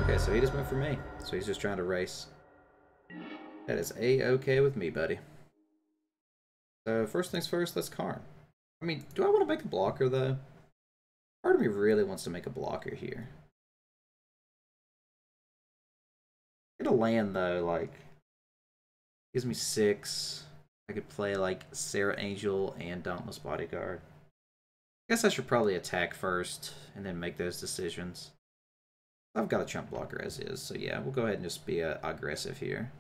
Okay, so he just went for me. So he's just trying to race. That is A-okay with me, buddy. So first things first, let's Karn. I mean, do I want to make a blocker, though? Part of me really wants to make a blocker here. Get a land, though, like... Gives me 6. I could play, like, Sarah Angel and Dauntless Bodyguard. I guess I should probably attack first, and then make those decisions. I've got a chump blocker as is, so yeah, we'll go ahead and just be aggressive here.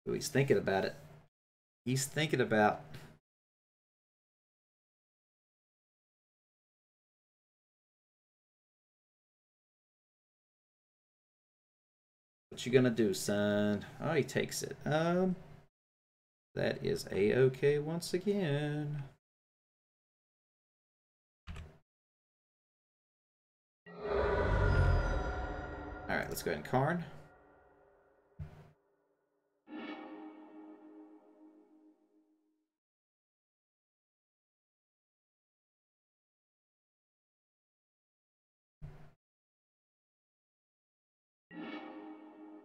Ooh, he's thinking about it. He's thinking about... What you gonna do, son? Oh, he takes it. That is A-okay once again. Alright, let's go ahead and Karn.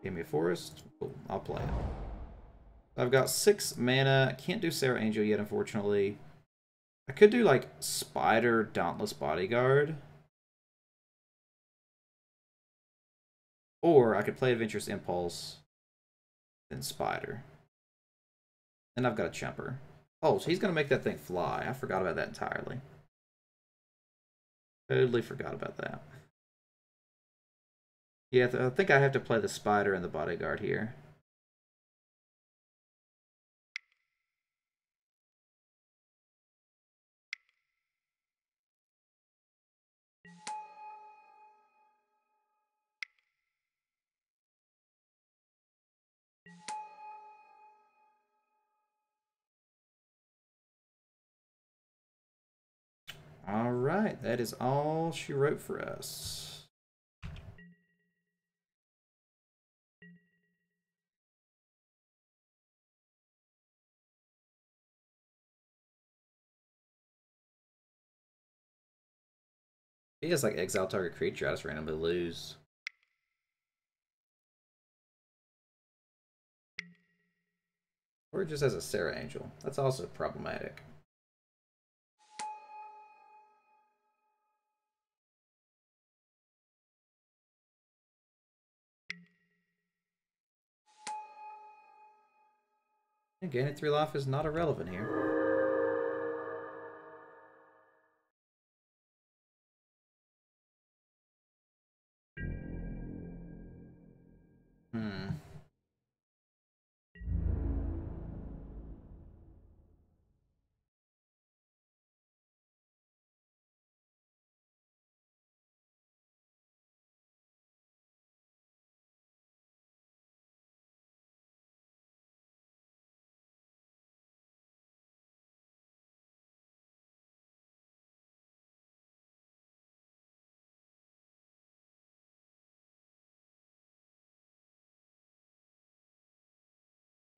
Give me a forest. Cool, I'll play it. I've got 6 mana. I can't do Sarah Angel yet, unfortunately. I could do, like, Spider Dauntless Bodyguard. Or I could play Adventurous Impulse, then Spider. And I've got a Chumper. Oh, so he's going to make that thing fly. I forgot about that entirely. Totally forgot about that. Yeah, I think I have to play the Spider and the Bodyguard here. Alright, that is all she wrote for us. He has like exile target creature, I just randomly lose. Or it just has a Sarah Angel. That's also problematic. Gaining 3 life is not irrelevant here.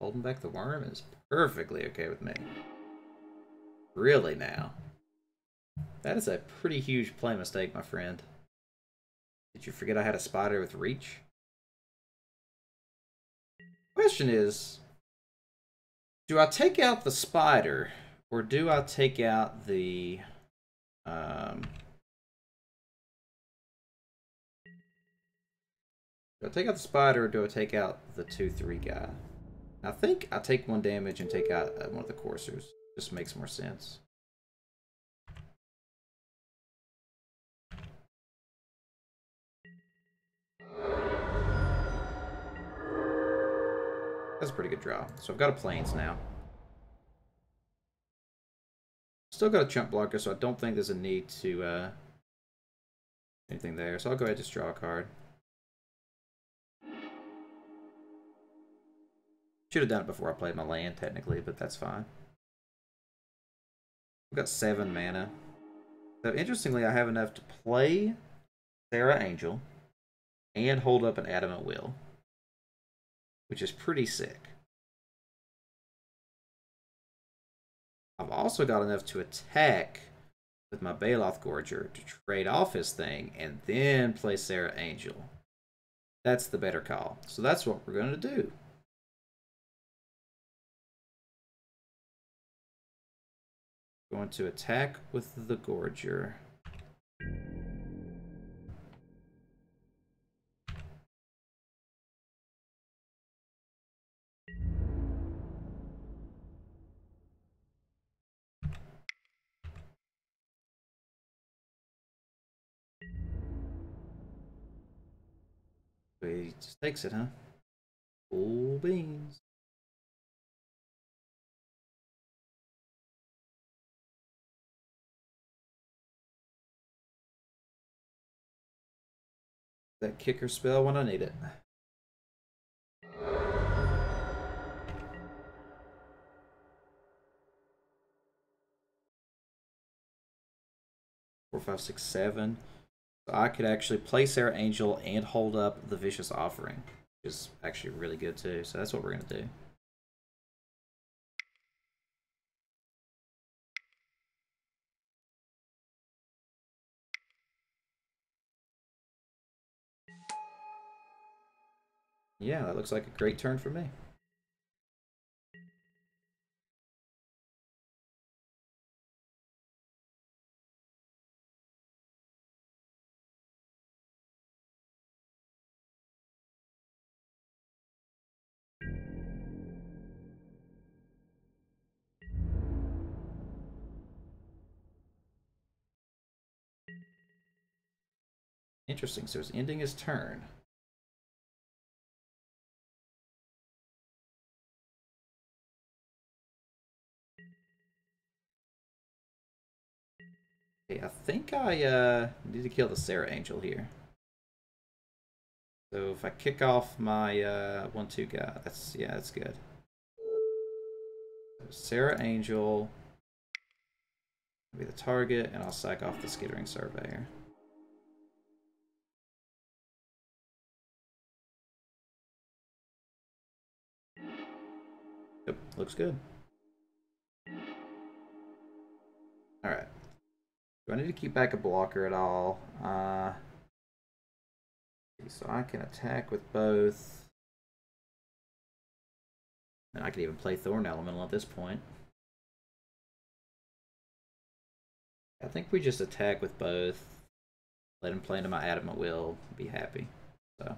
Holding back the worm is perfectly okay with me. Really now? That is a pretty huge play mistake, my friend. Did you forget I had a Spider with reach? Question is, do I take out the Spider, or do I take out the... do I take out the Spider, or do I take out the 2/3 guy? I think I take 1 damage and take out one of the coursers. Just makes more sense. That's a pretty good draw. So I've got a Plains now. Still got a chump blocker, so I don't think there's a need to anything there. So I'll go ahead and just draw a card. Should have done it before I played my land, technically, but that's fine. I've got 7 mana. So interestingly, I have enough to play Sarah Angel and hold up an Adamant Will, which is pretty sick. I've also got enough to attack with my Baloth Gorger to trade off his thing and then play Sarah Angel. That's the better call. So that's what we're going to do. Going to attack with the Gorger. He just takes it, huh? Cool beans. That kicker spell when I need it. Four, five, six, 7. So I could actually play Sarah Angel and hold up the Vicious Offering, which is actually really good too. So that's what we're going to do. Yeah, that looks like a great turn for me. Interesting, so it's ending his turn. Okay, I think I need to kill the Sarah Angel here. So if I kick off my 1/2 guy, that's good. So Sarah Angel will be the target, and I'll sack off the Skittering Surveyor. Yep, looks good. Alright. Do I need to keep back a blocker at all? So I can attack with both. And I could even play Thorn Elemental at this point. I think we just attack with both. Let him play into my Adamant Will. Be happy. So.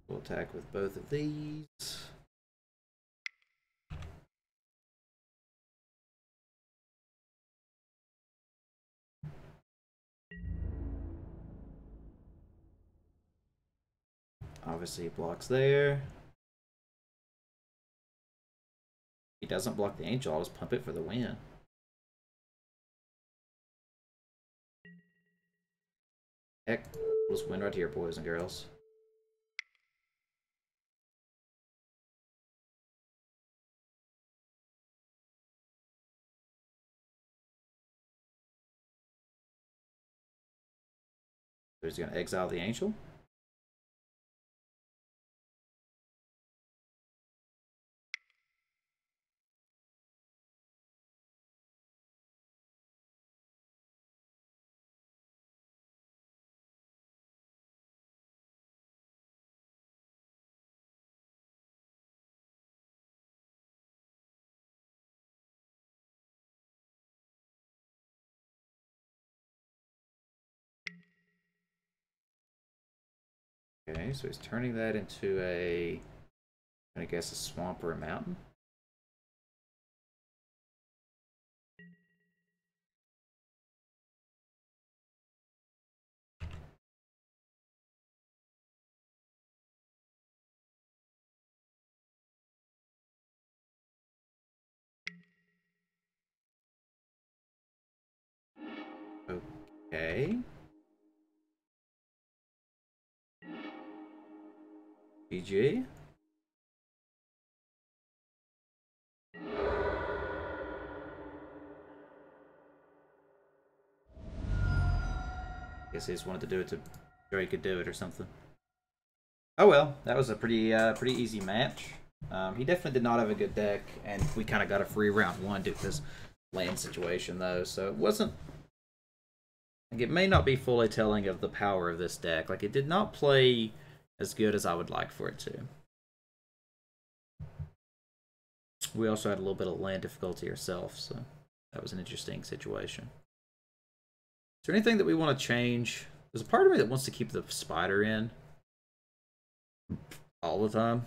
We'll attack with both of these. Obviously, he blocks there. He doesn't block the Angel. I'll just pump it for the win. Heck, we'll just win right here, boys and girls. So he's going to exile the Angel. Okay, so he's turning that into a, I guess, a swamp or a mountain. Okay. GG. Guess he just wanted to do it to show he could do it or something. Oh well, that was a pretty easy match. He definitely did not have a good deck, and we kind of got a free round one due to this land situation, though. So it wasn't. Like, it may not be fully telling of the power of this deck. Like, it did not play as good as I would like for it to. We also had a little bit of land difficulty ourselves, so that was an interesting situation. Is there anything that we want to change? There's a part of me that wants to keep the spider in all the time,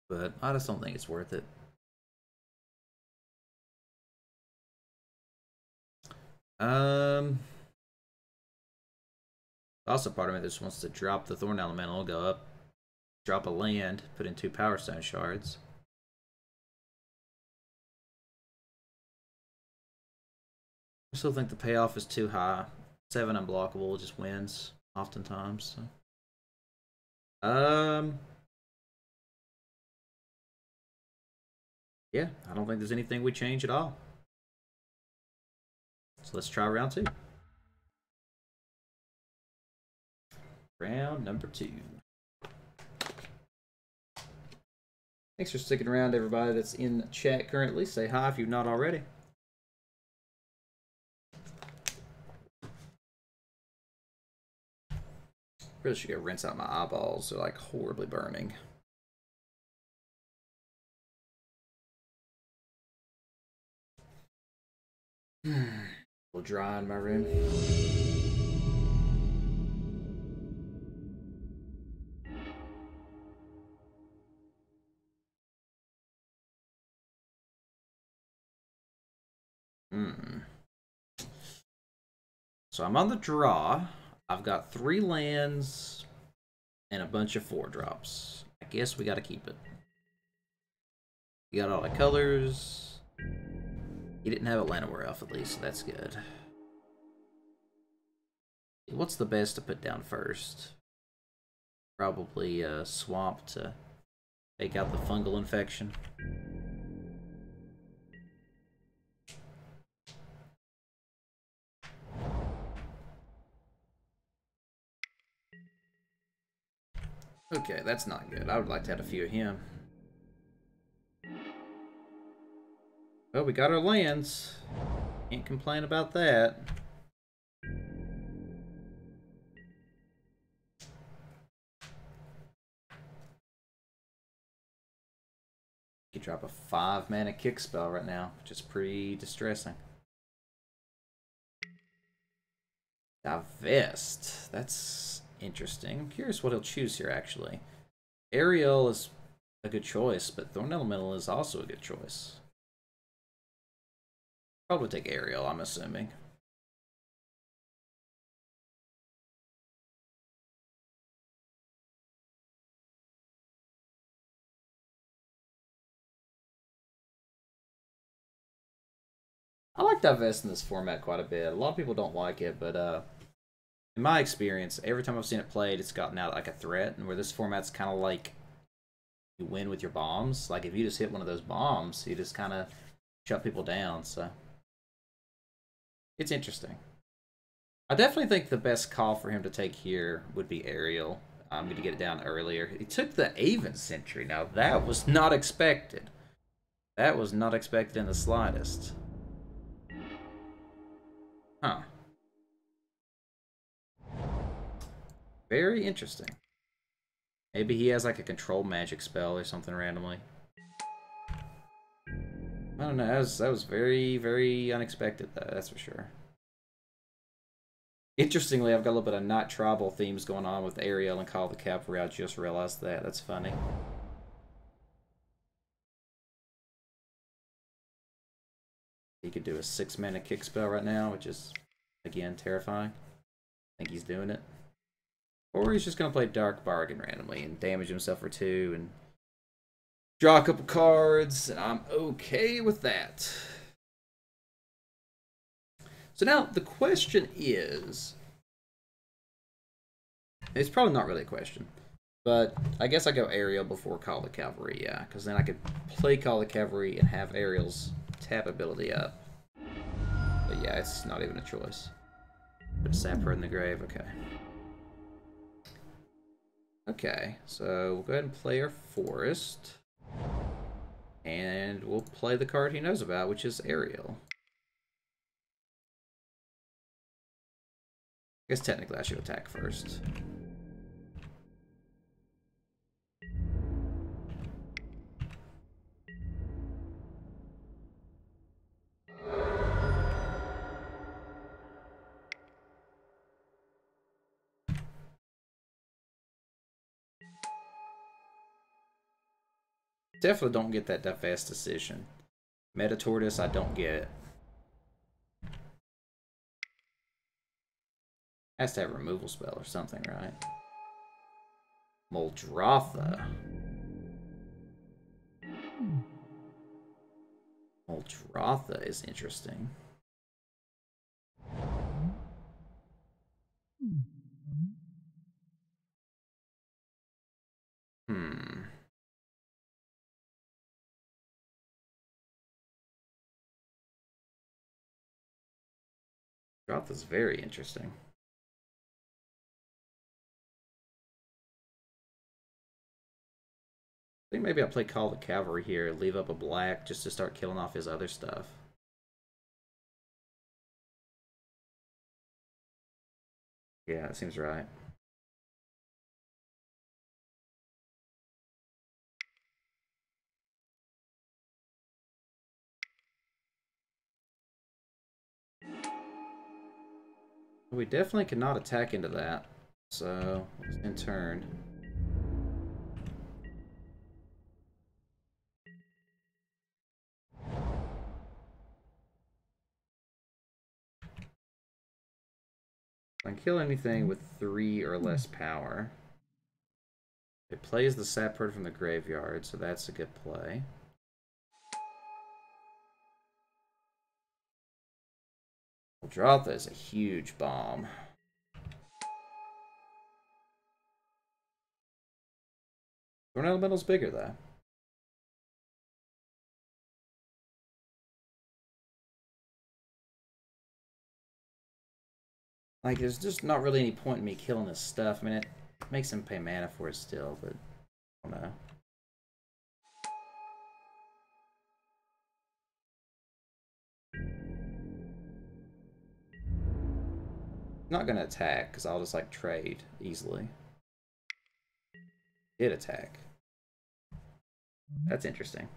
but I just don't think it's worth it. Also part of me that just wants to drop the Thorn Elemental, go up, drop a land, put in 2 Power Stone shards. I still think the payoff is too high. 7 unblockable just wins oftentimes. So. Yeah, I don't think there's anything we change at all. So let's try round 2. Round number 2. Thanks for sticking around, everybody that's in chat currently. Say hi if you've not already. Really should go rinse out my eyeballs. They're like horribly burning. A little dry in my room. So I'm on the draw. I've got 3 lands and a bunch of 4-drops. I guess we gotta keep it. You got all the colors. He didn't have Atlanta War Elf at least, so that's good. What's the best to put down first? Probably Swamp to take out the fungal infection. Okay, that's not good. I would like to have a few of him. Well, we got our lands. Can't complain about that. You could drop a 5-mana kick spell right now, which is pretty distressing. Divest. That's interesting. I'm curious what he'll choose here, actually. Ariel is a good choice, but Thorn Elemental is also a good choice. Probably take Ariel, I'm assuming. I like Divest in this format quite a bit. A lot of people don't like it, but in my experience, every time I've seen it played, it's gotten out like a threat, and where this format's kind of like you win with your bombs. Like if you just hit one of those bombs, you just kind of shut people down. So it's interesting. I definitely think the best call for him to take here would be Ariel. I'm going to get it down earlier. He took the Aven Sentry. Now that was not expected. That was not expected in the slightest. Huh. Very interesting. Maybe he has like a control magic spell or something randomly. I don't know. That was very, very unexpected, though. That's for sure. Interestingly, I've got a little bit of not tribal themes going on with Ariel and Call of the Cavalry. I just realized that. That's funny. He could do a 6-mana kick spell right now, which is, again, terrifying. I think he's doing it. Or he's just going to play Dark Bargain randomly and damage himself for 2 and draw a couple cards, and I'm okay with that. So now the question is, it's probably not really a question, but I guess I go aerial before Call the Cavalry, yeah, because then I could play Call the Cavalry and have Ariel's tap ability up. But yeah, it's not even a choice. Put a Sapper in the grave, okay. Okay, so we'll go ahead and play our Forest. And we'll play the card he knows about, which is Ariel. I guess technically I should attack first. Definitely don't get that fast decision. Meta Tortoise, I don't get. Has to have a removal spell or something, right? Muldrotha. Muldrotha is interesting. Hmm. Muldrotha's very interesting. I think maybe I'll play Call the Cavalry here, leave up a black just to start killing off his other stuff. Yeah, that seems right. We definitely cannot attack into that. So, in turn. I can kill anything with 3 or less power. It plays the Sapper from the graveyard, so that's a good play. Muldrotha is a huge bomb. Thorn Elemental's bigger, though. Like, there's just not really any point in me killing this stuff. I mean, it makes him pay mana for it still, but I don't know. I'm not gonna attack, because I'll just, like, trade easily. Did attack. That's interesting.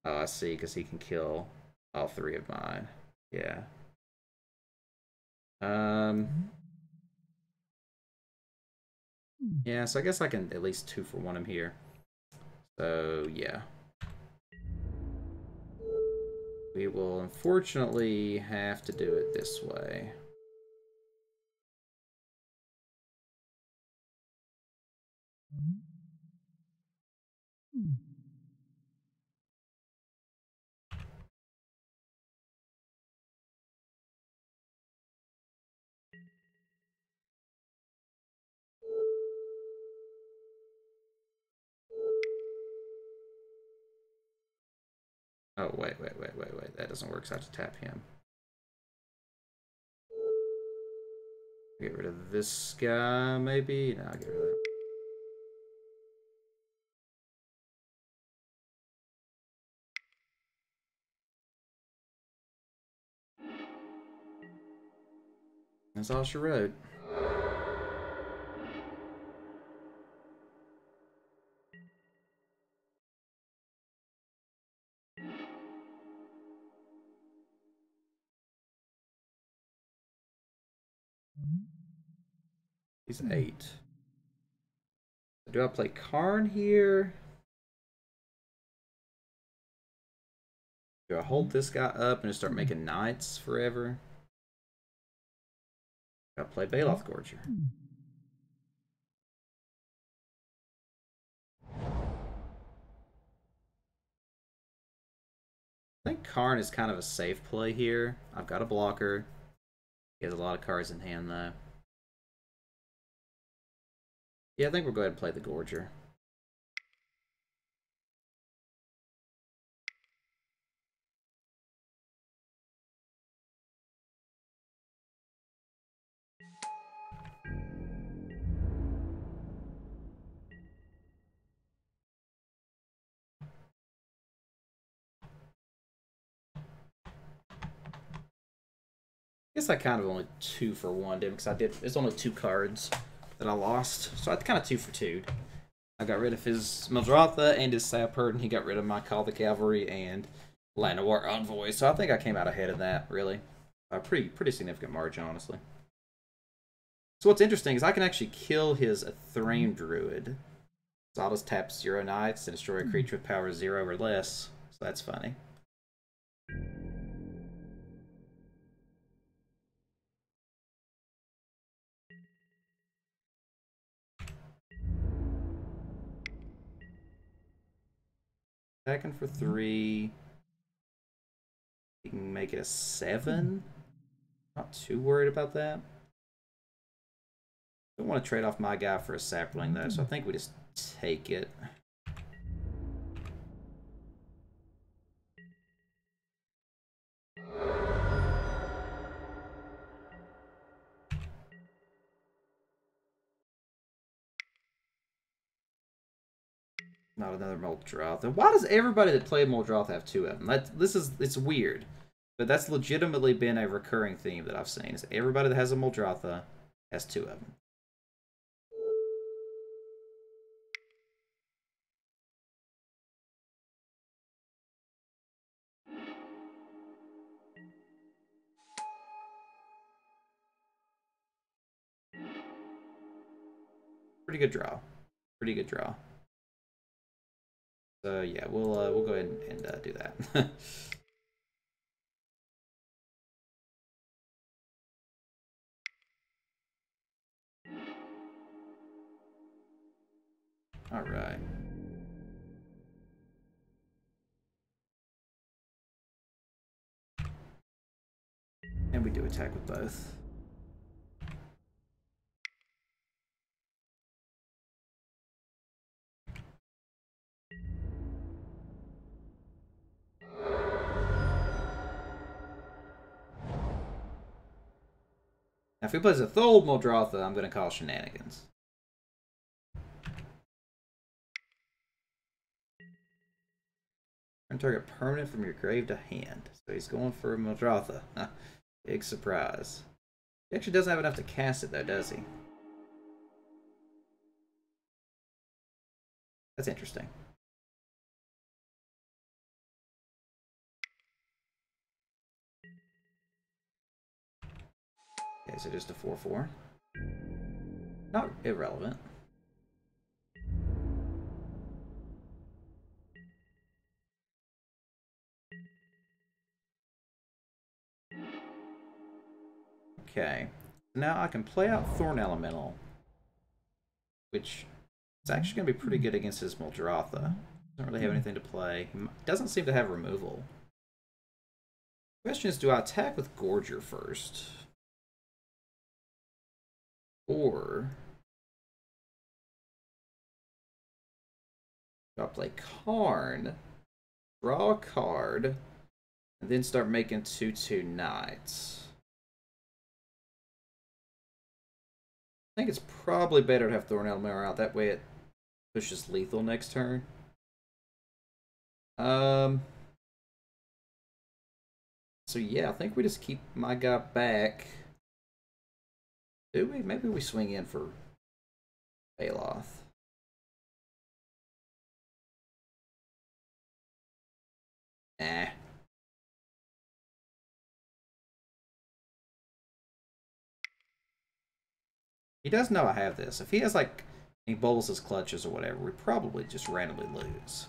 Oh, I see, because he can kill all 3 of mine. Yeah. Yeah, so I guess I can at least 2-for-1 him here. So, yeah. We will unfortunately have to do it this way. Oh, wait. That doesn't work, so I have to tap him. Get rid of this guy, maybe? No, I'll get rid of that. That's all she wrote. He's 8. Do I play Karn here? Do I hold this guy up and just start making knights forever? Do I play Baloth Gorger? I think Karn is kind of a safe play here. I've got a blocker. He has a lot of cards in hand, though. Yeah, I think we'll go ahead and play the Gorger. I guess I kind of only 2 for 1 did because it's only 2 cards that I lost. So I kind of 2 for 2. I got rid of his Mildrotha and his Sapert, and he got rid of my Call the Cavalry and Llanowar Envoy. So I think I came out ahead of that, really. A pretty significant margin, honestly. So what's interesting is I can actually kill his Thrain Druid. So I'll just tap 0 Knights and destroy a creature with power 0 or less. So that's funny. Attacking for 3. You can make it a 7. Not too worried about that. Don't want to trade off my guy for a sapling, though, so I think we just take it. Not another Muldroth. Why does everybody that played Muldroth have 2 of them? It's weird. But that's legitimately been a recurring theme that I've seen. Is everybody that has a Muldrotha has 2 of them. Pretty good draw. Pretty good draw. So yeah, we'll go ahead and do that. All right. And we do attack with both. Now, if he plays a Thuld Muldrotha, I'm going to call shenanigans. Turn target permanent from your grave to hand. So he's going for a Muldrotha. Big surprise. He actually doesn't have enough to cast it, though, does he? That's interesting. Okay, so just a 4/4. Not irrelevant. Okay. Now I can play out Thorn Elemental, which is actually going to be pretty good against his Muldrotha. Doesn't really have anything to play. He doesn't seem to have removal. The question is, do I attack with Gorger first? Or do I play Karn, draw a card, and then start making 2/2 Knights? I think it's probably better to have Thorn Elemental out. That way it pushes lethal next turn. So yeah, I think we just keep my guy back. Do we? Maybe we swing in for Baloth. Nah. He does know I have this. If he has like any Bolus's clutches or whatever, we probably just randomly lose.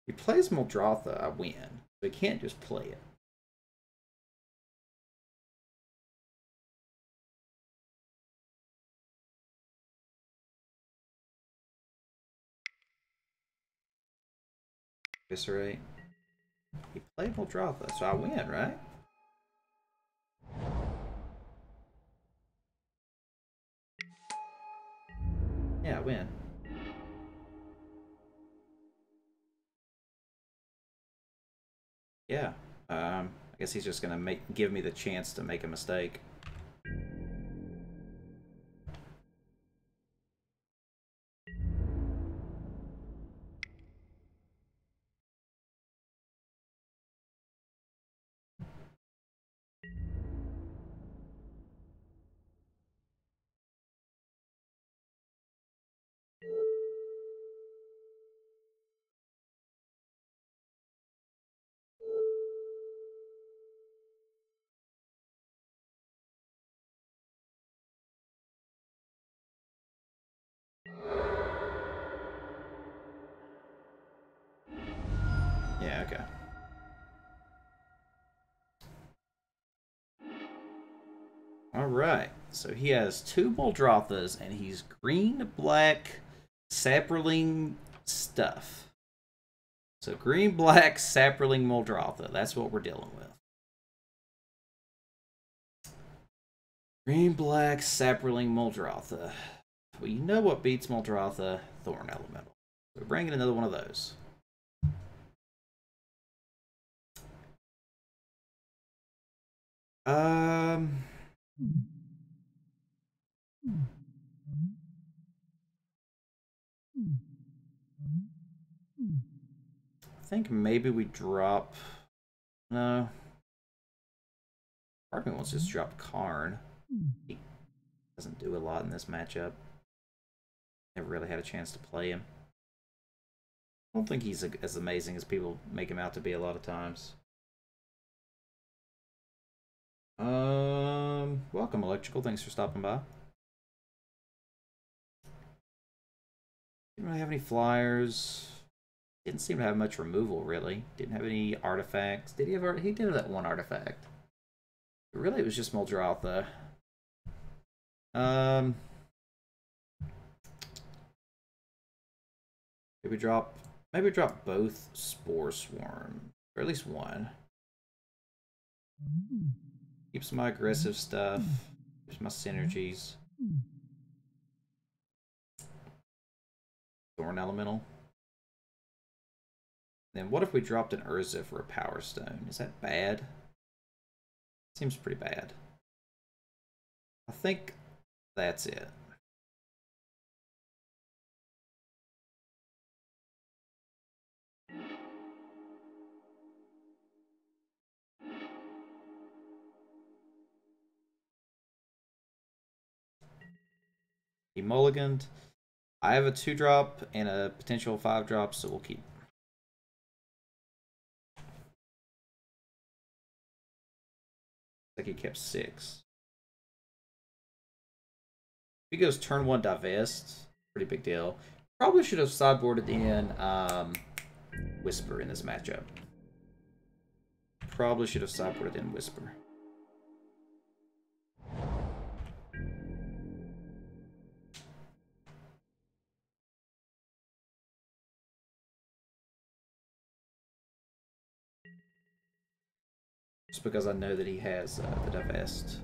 If he plays Muldrotha, I win. So he can't just play it. Eviscerate. He played Muldrotha, so I win, right? Yeah, I win. Yeah. I guess he's just gonna give me the chance to make a mistake. Yeah, okay. Alright, so he has 2 Muldrothas, and he's green-black Saproling stuff. So green-black Saproling Muldrotha, that's what we're dealing with. Green-black Saproling Muldrotha. Well, you know what beats Muldrotha? Thorn Elemental. So we're bringing another one of those. I think maybe we drop... No. Part of me wants to just drop Karn. He doesn't do a lot in this matchup. Never really had a chance to play him. I don't think he's as amazing as people make him out to be a lot of times. Welcome, Electrical. Thanks for stopping by. Didn't really have any flyers. Didn't seem to have much removal, really. Didn't have any artifacts. Did he have? He did have that one artifact. But really, it was just Muldrotha. Maybe drop both Spore Swarm, or at least one. Keeps my aggressive stuff. Keeps my synergies. Thorn Elemental. Then what if we dropped an Urza for a Power Stone? Is that bad? Seems pretty bad. I think that's it. He mulliganed. I have a 2-drop and a potential 5-drop, so we'll keep. Like he kept 6. If he goes turn 1 divest, pretty big deal. Probably should have sideboarded in Whisper in this matchup. Probably should have sideboarded in Whisper. Just because I know that he has the divest.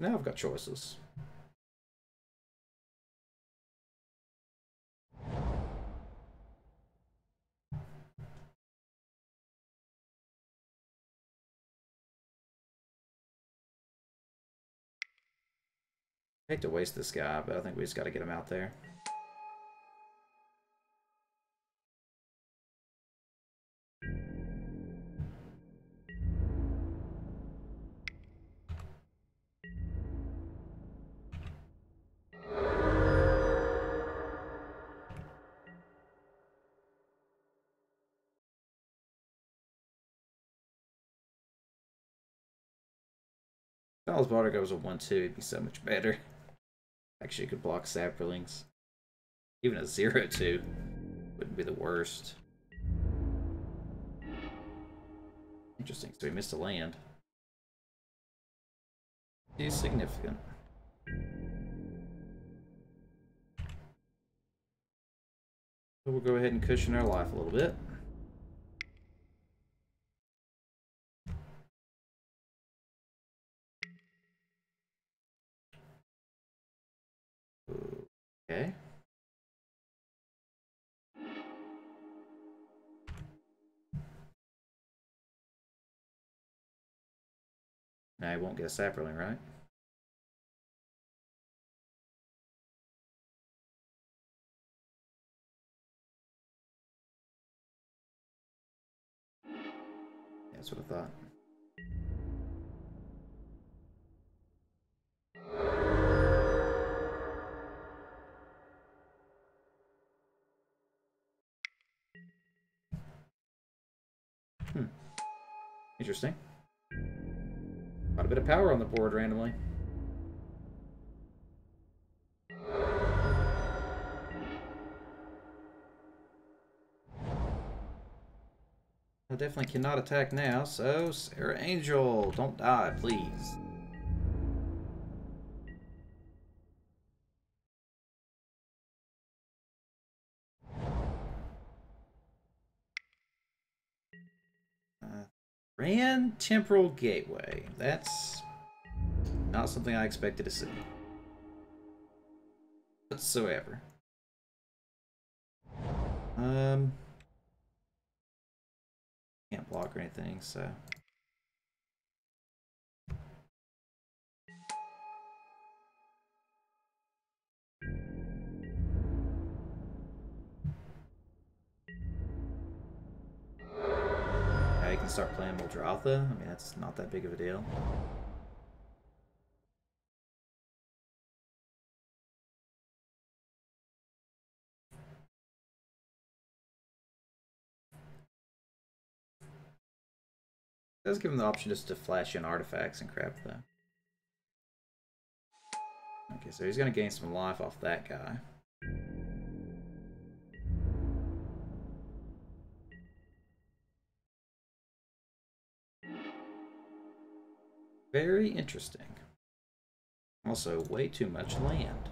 Now I've got choices. I hate to waste this guy, but I think we just got to get him out there. If Alice Barter goes a 1-2, it'd be so much better. Actually, it could block Saprolings. Even a 0-2 wouldn't be the worst. Interesting, so he missed a land. He's significant. So we'll go ahead and cushion our life a little bit. Okay. Now he won't get a Saproling, right? Yeah, that's what I thought. Interesting. Quite a bit of power on the board randomly. I definitely cannot attack now, so Sarah Angel, don't die, please. Grand Temporal Gateway. That's not something I expected to see. Whatsoever. Can't block or anything, so. Now you can start playing Muldrotha. I mean, that's not that big of a deal. It does give him the option just to flash in artifacts and crap, though. Okay, so he's going to gain some life off that guy. Very interesting. Also, way too much land.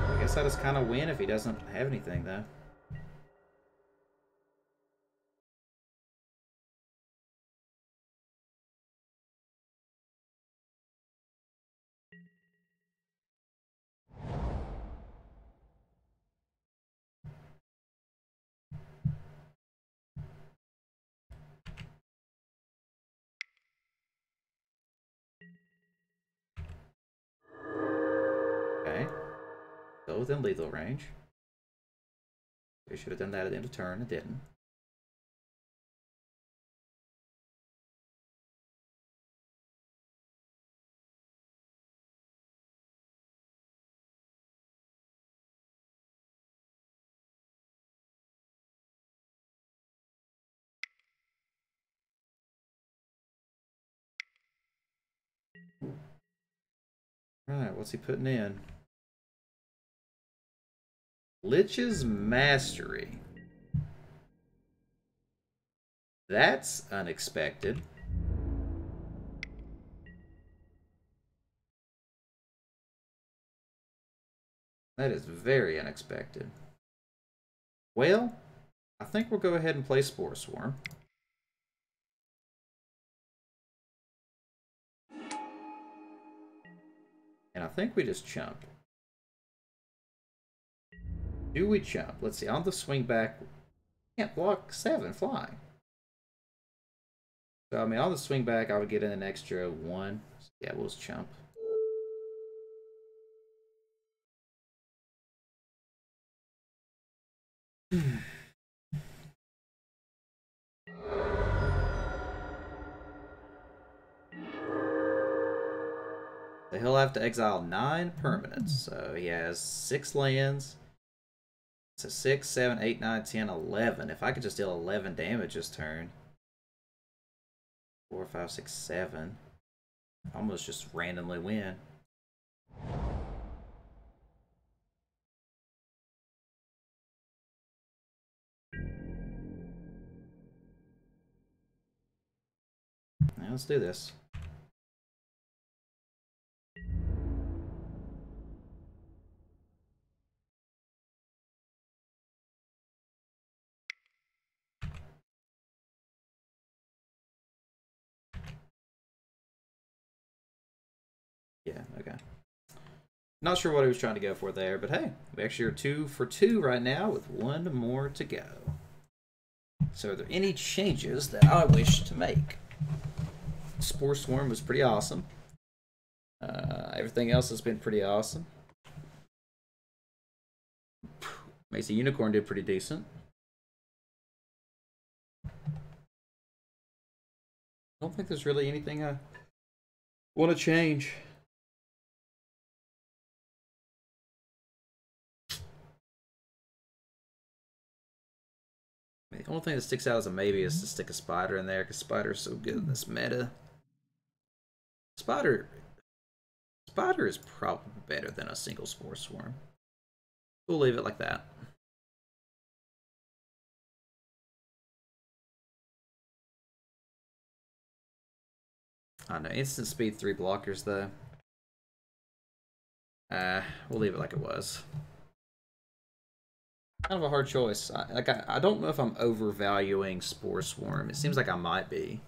I guess I just kind of win if he doesn't have anything, though. Okay. Still within lethal range. We should have done that at the end of turn. It didn't. Alright, what's he putting in? Lich's Mastery. That's unexpected. That is very unexpected. Well, I think we'll go ahead and play Spore Swarm. And I think we just chump. Do we chump? Let's see. On the swing back, can't block 7 flying. So, I mean, on the swing back, I would get in an extra 1. So, yeah, we'll just chump. So he'll have to exile 9 permanents. So he has 6 lands. So 6, 7, 8, 9, 10, 11. If I could just deal 11 damage this turn. 4, 5, 6, 7. Almost just randomly win. Now let's do this. Yeah, okay. Not sure what he was trying to go for there, but hey, we actually are 2 for 2 right now with 1 more to go. So are there any changes that I wish to make? Spore Swarm was pretty awesome. Everything else has been pretty awesome. Macy Unicorn did pretty decent. I don't think there's really anything I want to change. The only thing that sticks out as a maybe is to stick a spider in there, because spider's so good in this meta. Spider is probably better than a single Spore Swarm. We'll leave it like that. I know, instant speed 3 blockers though. We'll leave it like it was. Kind of a hard choice. I don't know if I'm overvaluing Spore Swarm. It seems like I might be,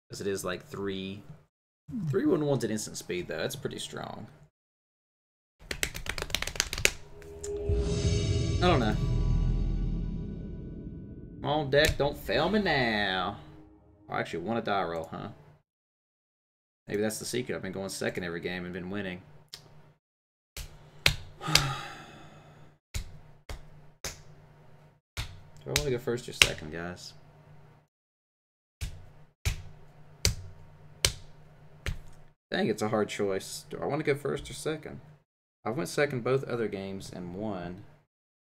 because it is like 3 1/1s at instant speed though. That's pretty strong. I don't know. Come on, deck, don't fail me now. Oh, I actually won a die roll, huh? Maybe that's the secret. I've been going second every game and been winning. Do I want to go first or second, guys? Dang, it's a hard choice. Do I want to go first or second? I went second both other games and won.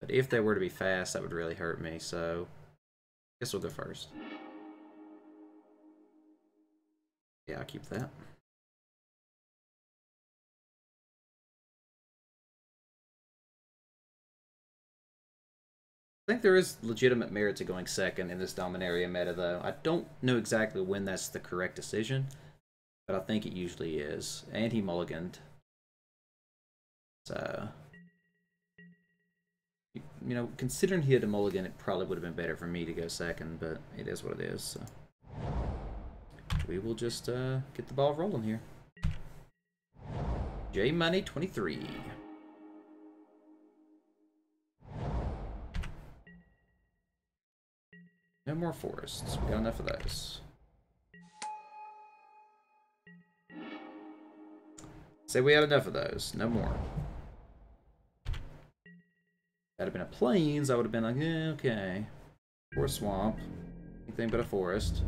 But if they were to be fast, that would really hurt me. So, I guess we'll go first. Yeah, I'll keep that. I think there is legitimate merit to going second in this Dominaria meta, though. I don't know exactly when that's the correct decision, but I think it usually is. And he mulliganed. So, you know, considering he had a mulligan, it probably would have been better for me to go second, but it is what it is. So. We will just get the ball rolling here. J Money 23. No more forests. We got enough of those. Say we had enough of those. No more. That'd have been a plains. I would have been like, okay. Or a swamp. Anything but a forest.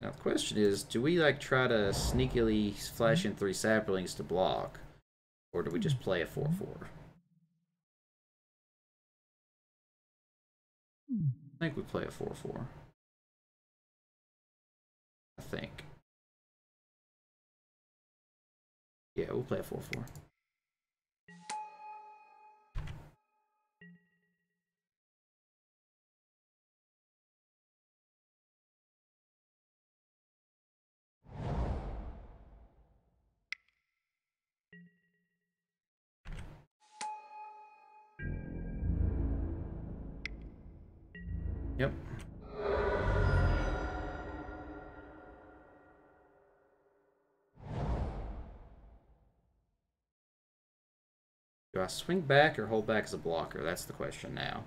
Now the question is, do we like try to sneakily flash in 3 saplings to block? Or do we just play a 4/4? I think we play a 4/4. I think. Yeah, we'll play a 4/4. Yep. Do I swing back or hold back as a blocker? That's the question now.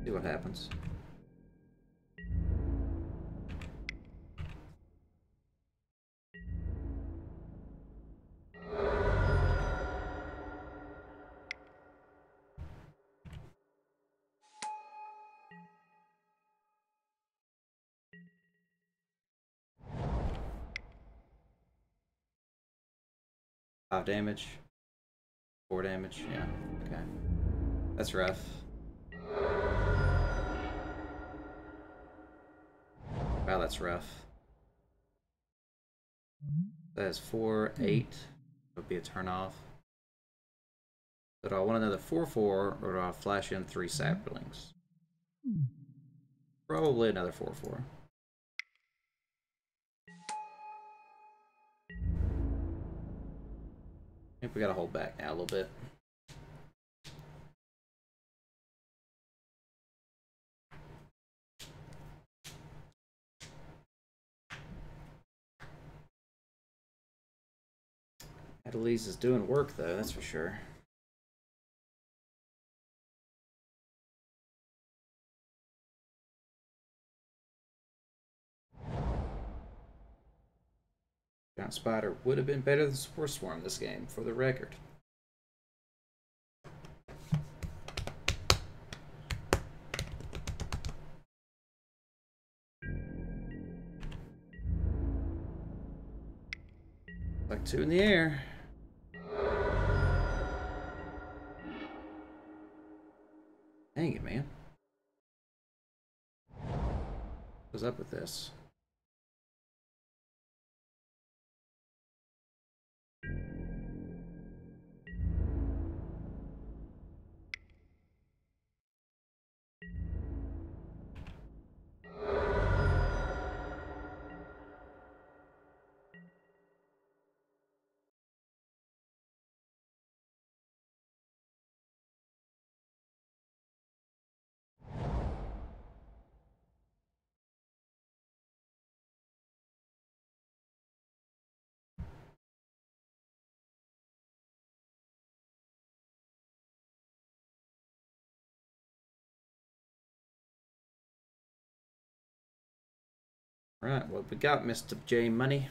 See what happens. Five damage. 4 damage. Yeah. Okay. That's rough. Wow, that's rough. That is 4, 8. That would be a turn off. But I want another 4/4, or do I flash in 3 saplings? Probably another 4/4. I think we gotta hold back now a little bit. Adelise is doing work though, that's for sure. Giant Spider would have been better than Spore Swarm this game, for the record. Like 2 in the air. Dang it, man. What's up with this? Right, what we got, Mr. J Money?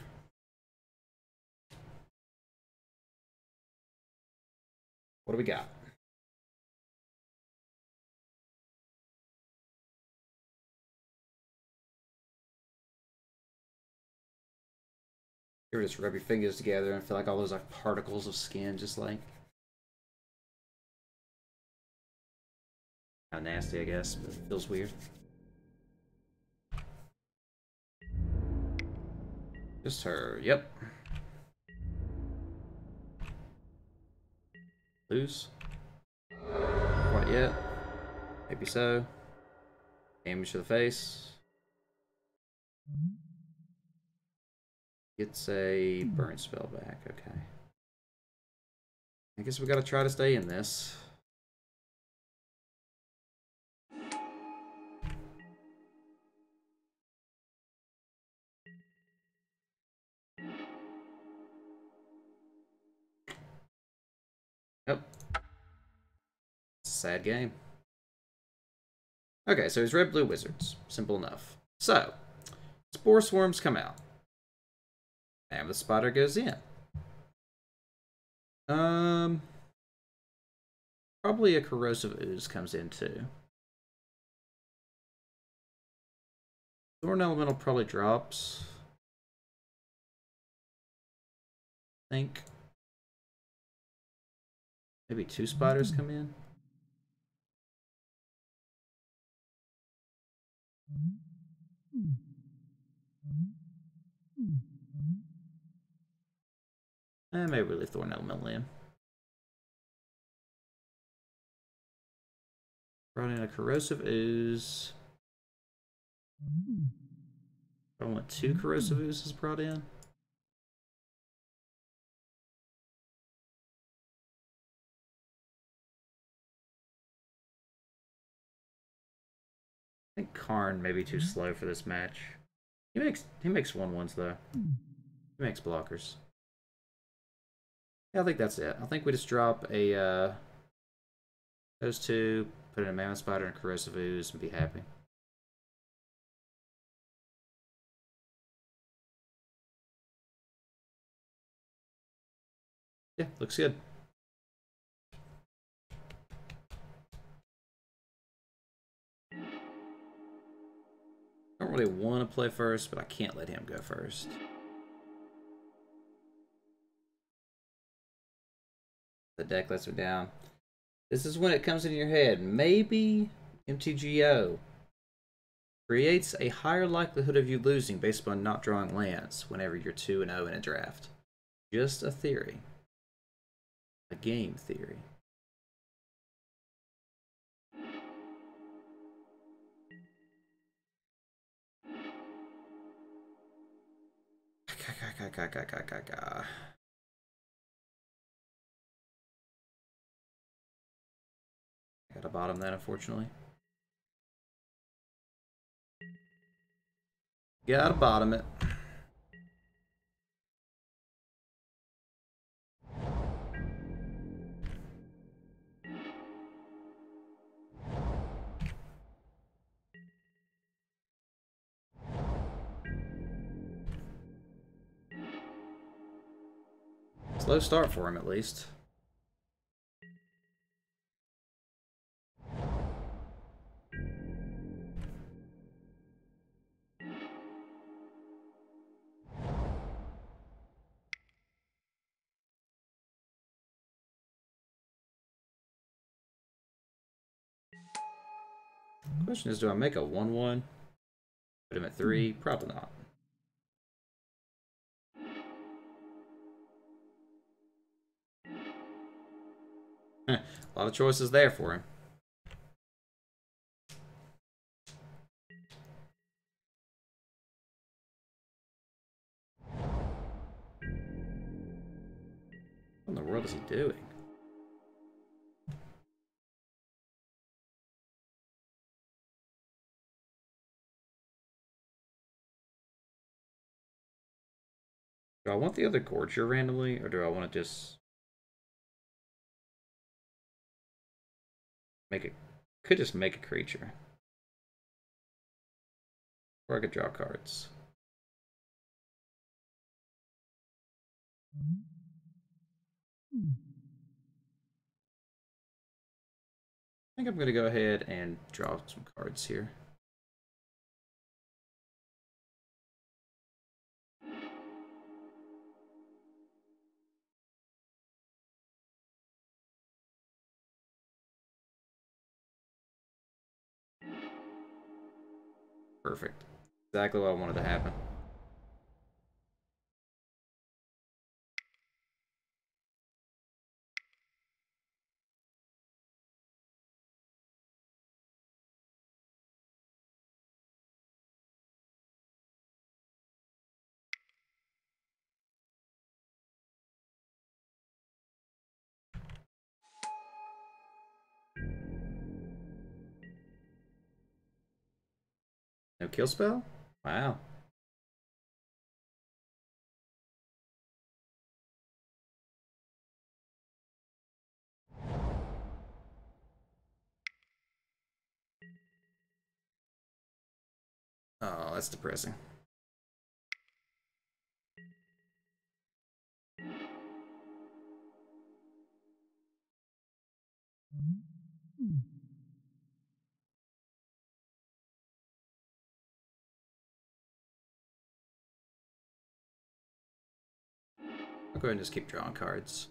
What do we got? You ever just rub your fingers together and feel like all those like particles of skin just like... Kind of nasty, I guess, but it feels weird. Just her, yep. Lose? Quite yet. Maybe so. Damage to the face. Gets a burn spell back, okay. I guess we gotta try to stay in this. Yep. It's a sad game. Okay, so he's red-blue wizards. Simple enough. So, Spore Swarms come out. And the Spider goes in. Probably a Corrosive Ooze comes in too. Thorn Elemental probably drops. I think. Maybe 2 spiders come in. Maybe we leave Thorn Elemental in. Brought in a Corrosive Ooze. I want 2 Corrosive Oozes brought in. I think Karn may be too slow for this match. He makes 1/1s though. He makes blockers. Yeah, I think that's it. I think we just drop a those 2, Put in a Mammoth Spider and Corrosive Ooze and be happy. Yeah, looks good. I don't really want to play first, but I can't let him go first. The deck lets me down. This is when it comes into your head. Maybe MTGO creates a higher likelihood of you losing based upon not drawing lands whenever you're 2-0 in a draft. Just a theory. A game theory. Gotta bottom that, unfortunately. Gotta bottom it. Slow start for him, at least. Question is, do I make a 1-1? Put him at 3? Probably not. A lot of choices there for him. What in the world is he doing? Do I want the other Gorger randomly, or do I want to just make it? Could just make a creature, or I could draw cards. I think I'm going to go ahead and draw some cards here. Perfect. Exactly what I wanted to happen. No kill spell? Wow. Oh, that's depressing. I'll go ahead and just keep drawing cards.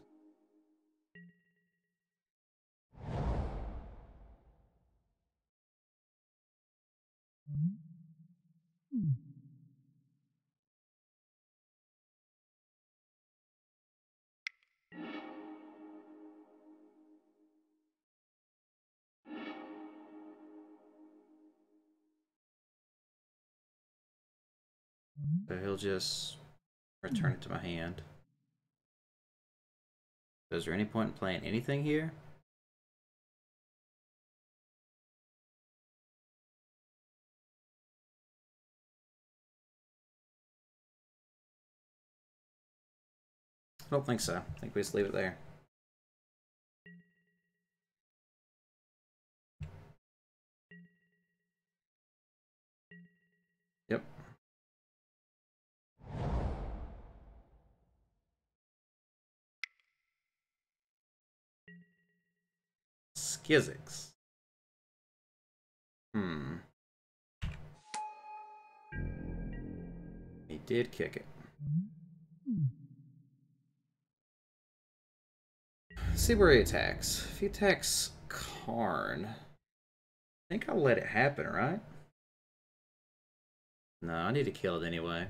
So he'll just return it to my hand. Is there any point in playing anything here? I don't think so. I think we just leave it there. Skizzix. Hmm. He did kick it. Let's see where he attacks. If he attacks Karn, I think I'll let it happen, right? No, I need to kill it anyway.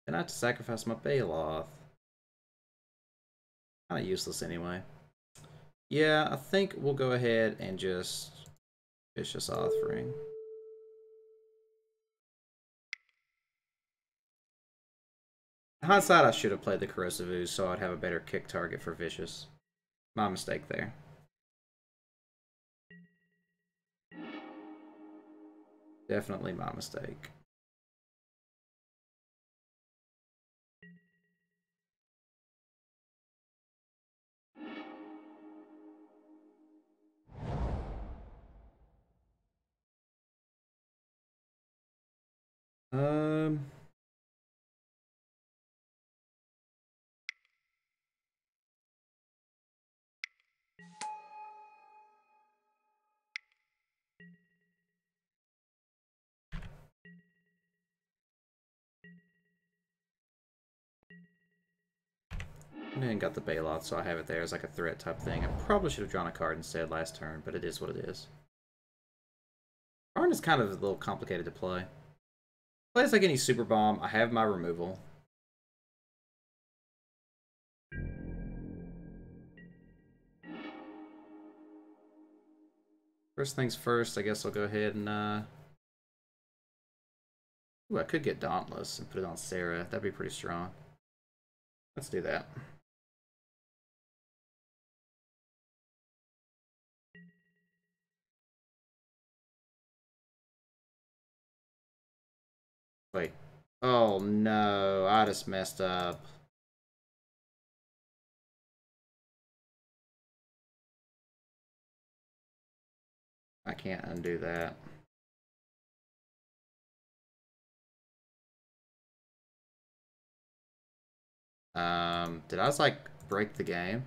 Then I have to sacrifice my Baloth. Kind of useless anyway. Yeah, I think we'll go ahead and just Vicious Offering. In hindsight, I should have played the Corrosive Ooze so I'd have a better kick target for Vicious. My mistake there. Definitely my mistake. Um... And got the Baloth, so I have it there as like a threat type thing. I probably should have drawn a card instead last turn, but it is what it is. Karn is kind of a little complicated to play. Plays like any Super Bomb. I have my removal. First things first, I guess I'll go ahead and ooh, I could get Dauntless and put it on Sarah. That'd be pretty strong. Let's do that. Wait. Oh no, I just messed up. I can't undo that. Did I just like break the game?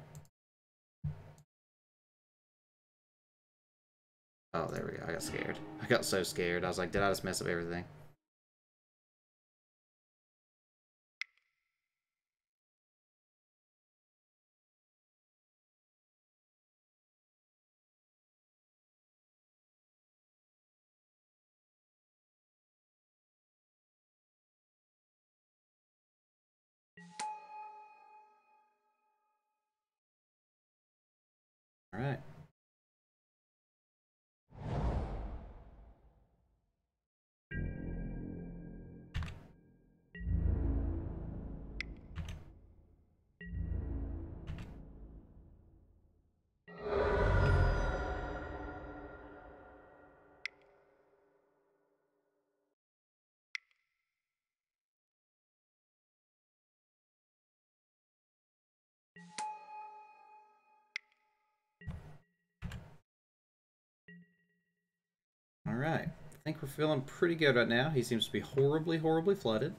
Oh, there we go. I got scared. I got so scared. I was like, did I just mess up everything? All right. All right. I think we're feeling pretty good right now. He seems to be horribly, horribly flooded.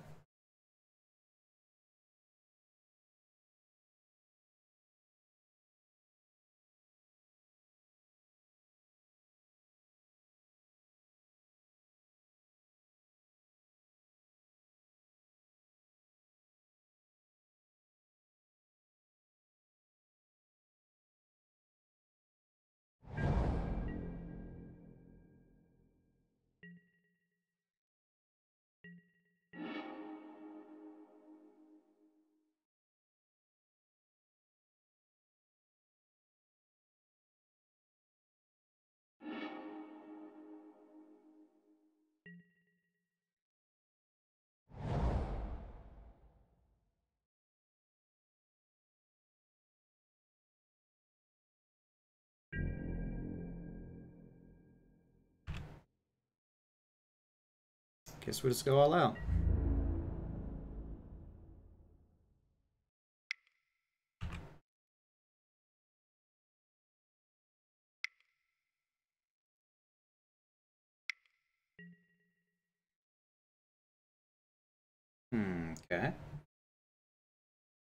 Guess we just go all out. Okay.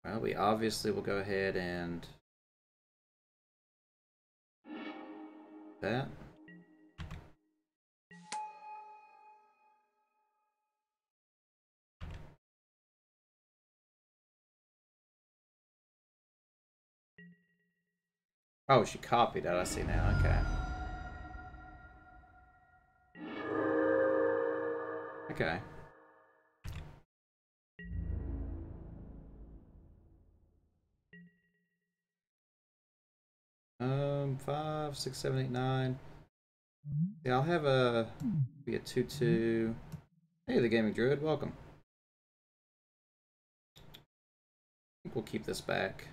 Well, we obviously will go ahead and That. Oh, she copied it. I see now. Okay. Okay. Five, six, seven, eight, nine. Yeah, I'll have be a 2/2. Hey, the gaming druid, welcome. I think we'll keep this back.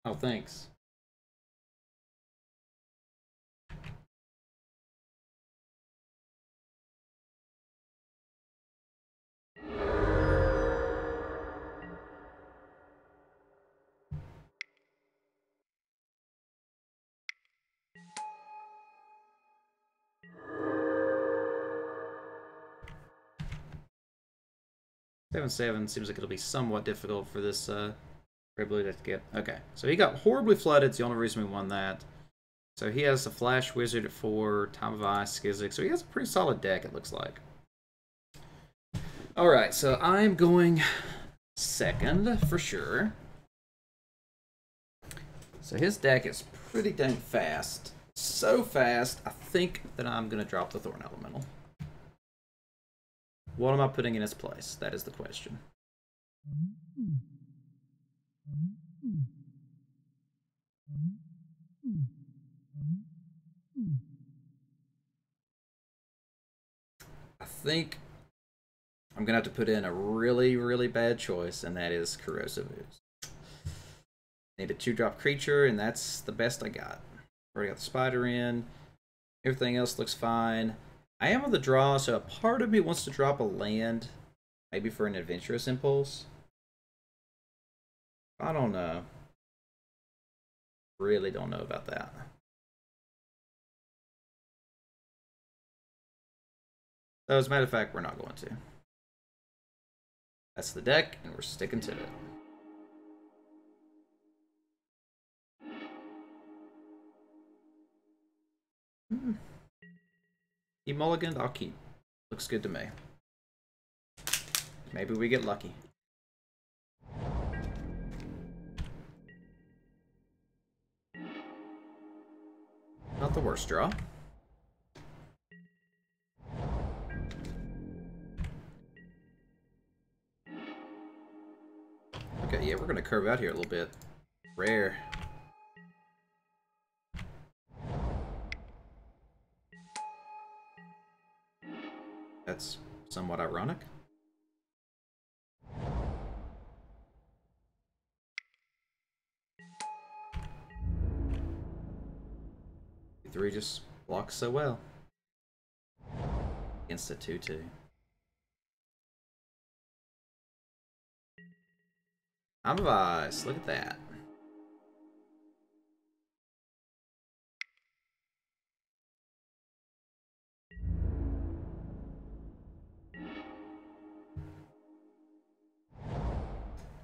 Oh, thanks. Seven seven seems like it'll be somewhat difficult for this Red Blue to get. Okay, so he got horribly flooded. It's the only reason we won that. So he has a Flash Wizard at 4, Time of Ice, Skizzik. So he has a pretty solid deck, it looks like. Alright, so I'm going second for sure. So his deck is pretty dang fast. So fast, I think that I'm going to drop the Thorn Elemental. What am I putting in its place? That is the question. I think I'm going to have to put in a really, really bad choice, and that is Corrosive Ooze. Need a 2-drop creature, and that's the best I got. Already got the Spider in. Everything else looks fine. I am on the draw, so a part of me wants to drop a land, maybe for an Adventurous Impulse. I don't know. Really don't know about that. So as a matter of fact, we're not going to. That's the deck, and we're sticking to it. He mulliganed, I'll keep. Looks good to me. Maybe we get lucky. Not the worst draw. Okay, yeah, we're gonna curve out here a little bit. Rare. That's somewhat ironic. Three just blocks so well against a 2/2. I'm of Ice. Look at that.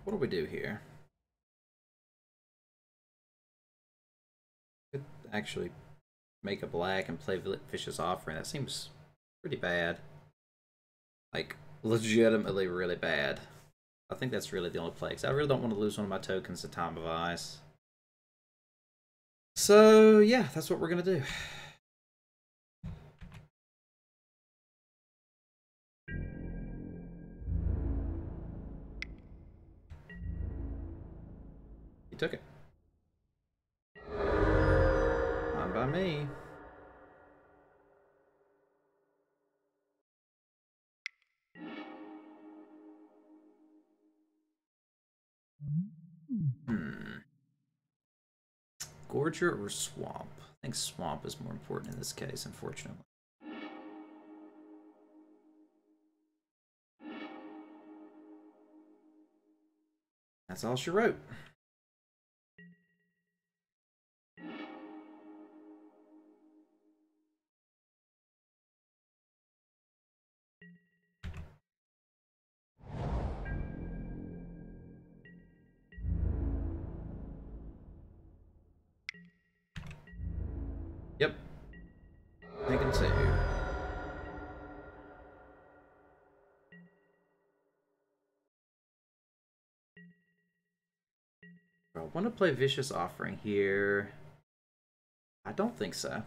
What do we do here? Could actually make a black and play Vicious Offering. That seems pretty bad. Like, legitimately really bad. I think that's really the only play, because I really don't want to lose one of my tokens to Time of Ice. So, yeah, that's what we're going to do. He took it. Fine by me. Gorger or Swamp? I think Swamp is more important in this case, unfortunately. That's all she wrote. I want to play Vicious Offering here. I don't think so.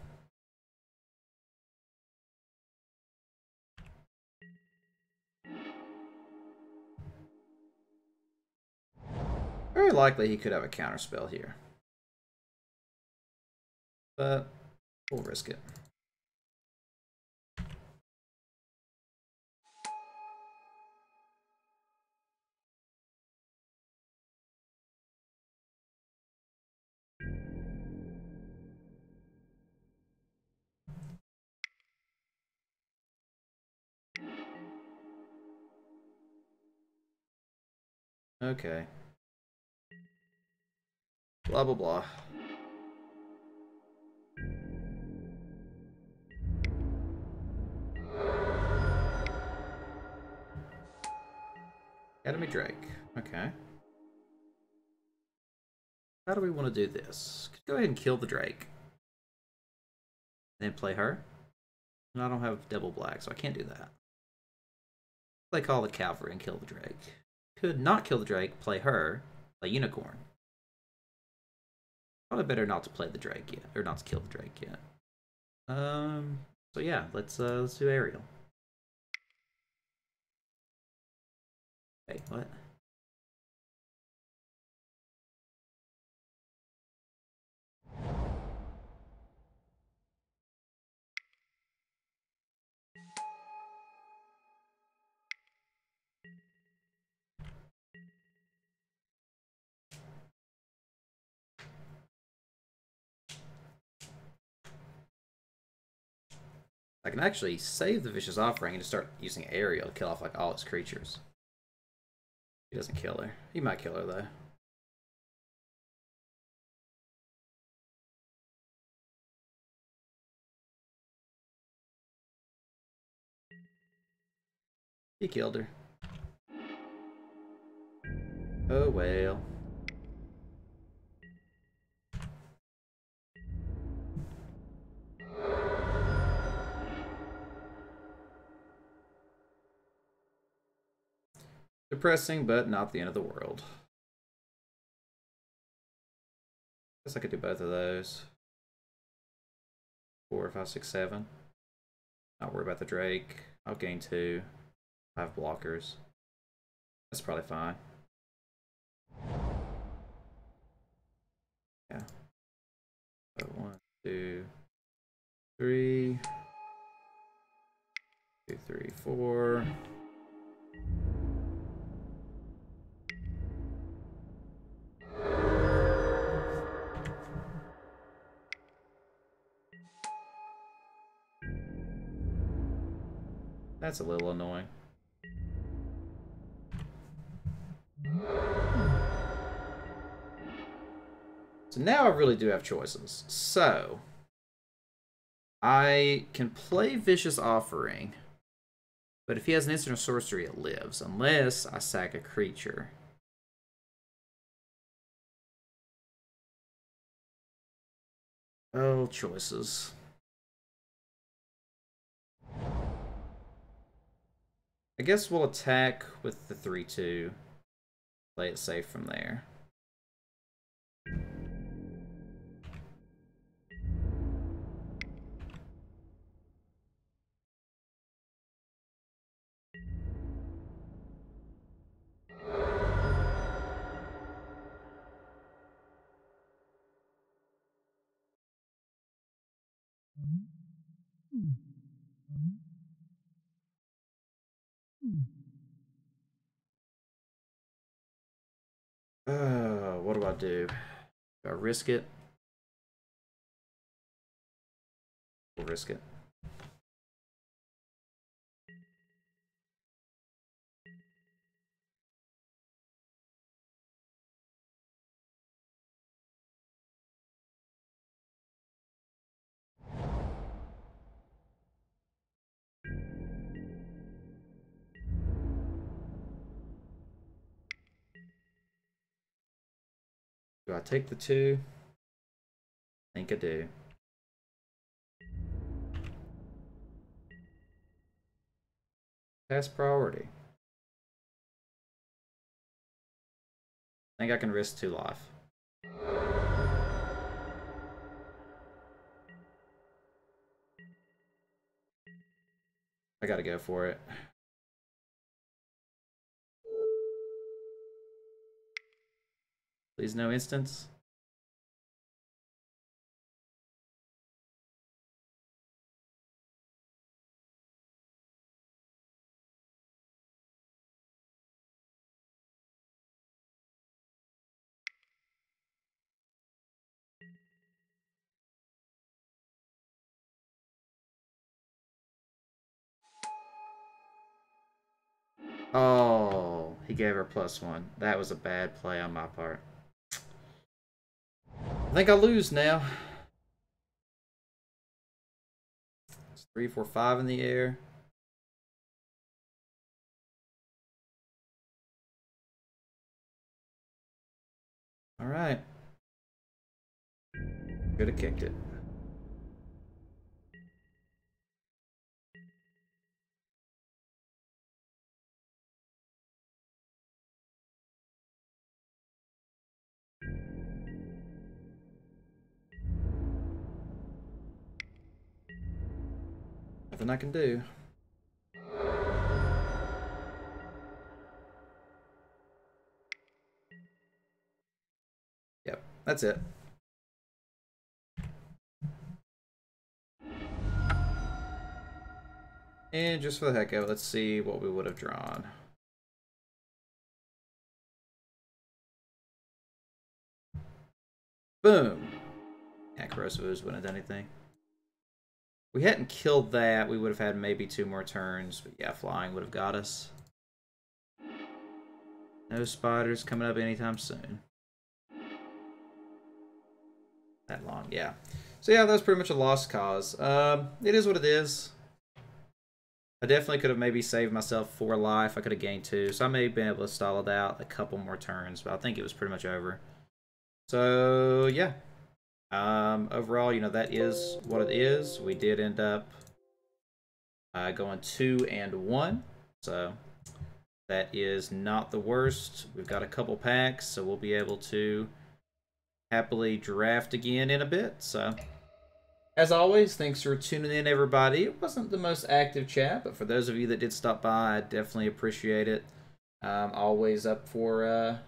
Very likely he could have a counterspell here. But we'll risk it. Okay. Blah, blah, blah. Academy Drake. Okay. How do we want to do this? Go ahead and kill the Drake. Then play her. And I don't have double black, so I can't do that. Play Call the Cavalry and kill the Drake. Could not kill the Drake, play her, play Unicorn. Probably better not to play the Drake yet, or not to kill the Drake yet. So yeah, let's do Ariel. Wait, what? I can actually save the Vicious Offering and just start using Ariel to kill off like all his creatures. He doesn't kill her. He might kill her though. He killed her. Oh well. Depressing, but not the end of the world. Guess I could do both of those. 4, 5, 6, 7. Not worry about the Drake. I'll gain 2. 5 blockers. That's probably fine. Yeah. So 1, 2, 3. 2, 3, 4. That's a little annoying. So now I really do have choices. So I can play Vicious Offering, but if he has an instant or sorcery, it lives, unless I sack a creature. Oh, choices. I guess we'll attack with the 3/2. Play it safe from there. What do I do? Do I risk it? We'll risk it. Do I take the 2? I think I do. Pass priority. I think I can risk 2 life. I gotta go for it. Please no instance. Oh, he gave her +1. That was a bad play on my part. I think I'll lose now. It's 3, 4, 5 in the air. All right. Could have kicked it. Nothing I can do. Yep, that's it. And just for the heck of it, let's see what we would have drawn. Boom. Yeah, corrosive ooze wouldn't have done anything. If we hadn't killed that, we would have had maybe 2 more turns. But yeah, flying would have got us. No spiders coming up anytime soon. That long, yeah. So yeah, that's pretty much a lost cause. It is what it is. I definitely could have maybe saved myself 4 life. I could have gained 2. So I may have been able to stall it out a couple more turns. But I think it was pretty much over. So yeah. Overall, you know, that is what it is. We did end up going 2 and 1. So that is not the worst. We've got a couple packs, so we'll be able to happily draft again in a bit. So as always, thanks for tuning in, everybody. It wasn't the most active chat, but for those of you that did stop by, I definitely appreciate it. Always up for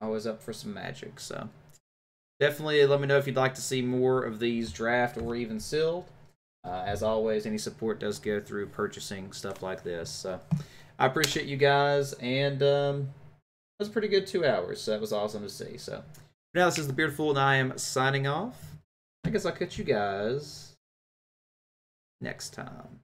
some magic. So definitely let me know if you'd like to see more of these draft or even sealed. As always, any support does go through purchasing stuff like this. So I appreciate you guys, and that was a pretty good 2 hours. So that was awesome to see. So for now, this is TheBeardedFool, and I am signing off. I guess I'll catch you guys next time.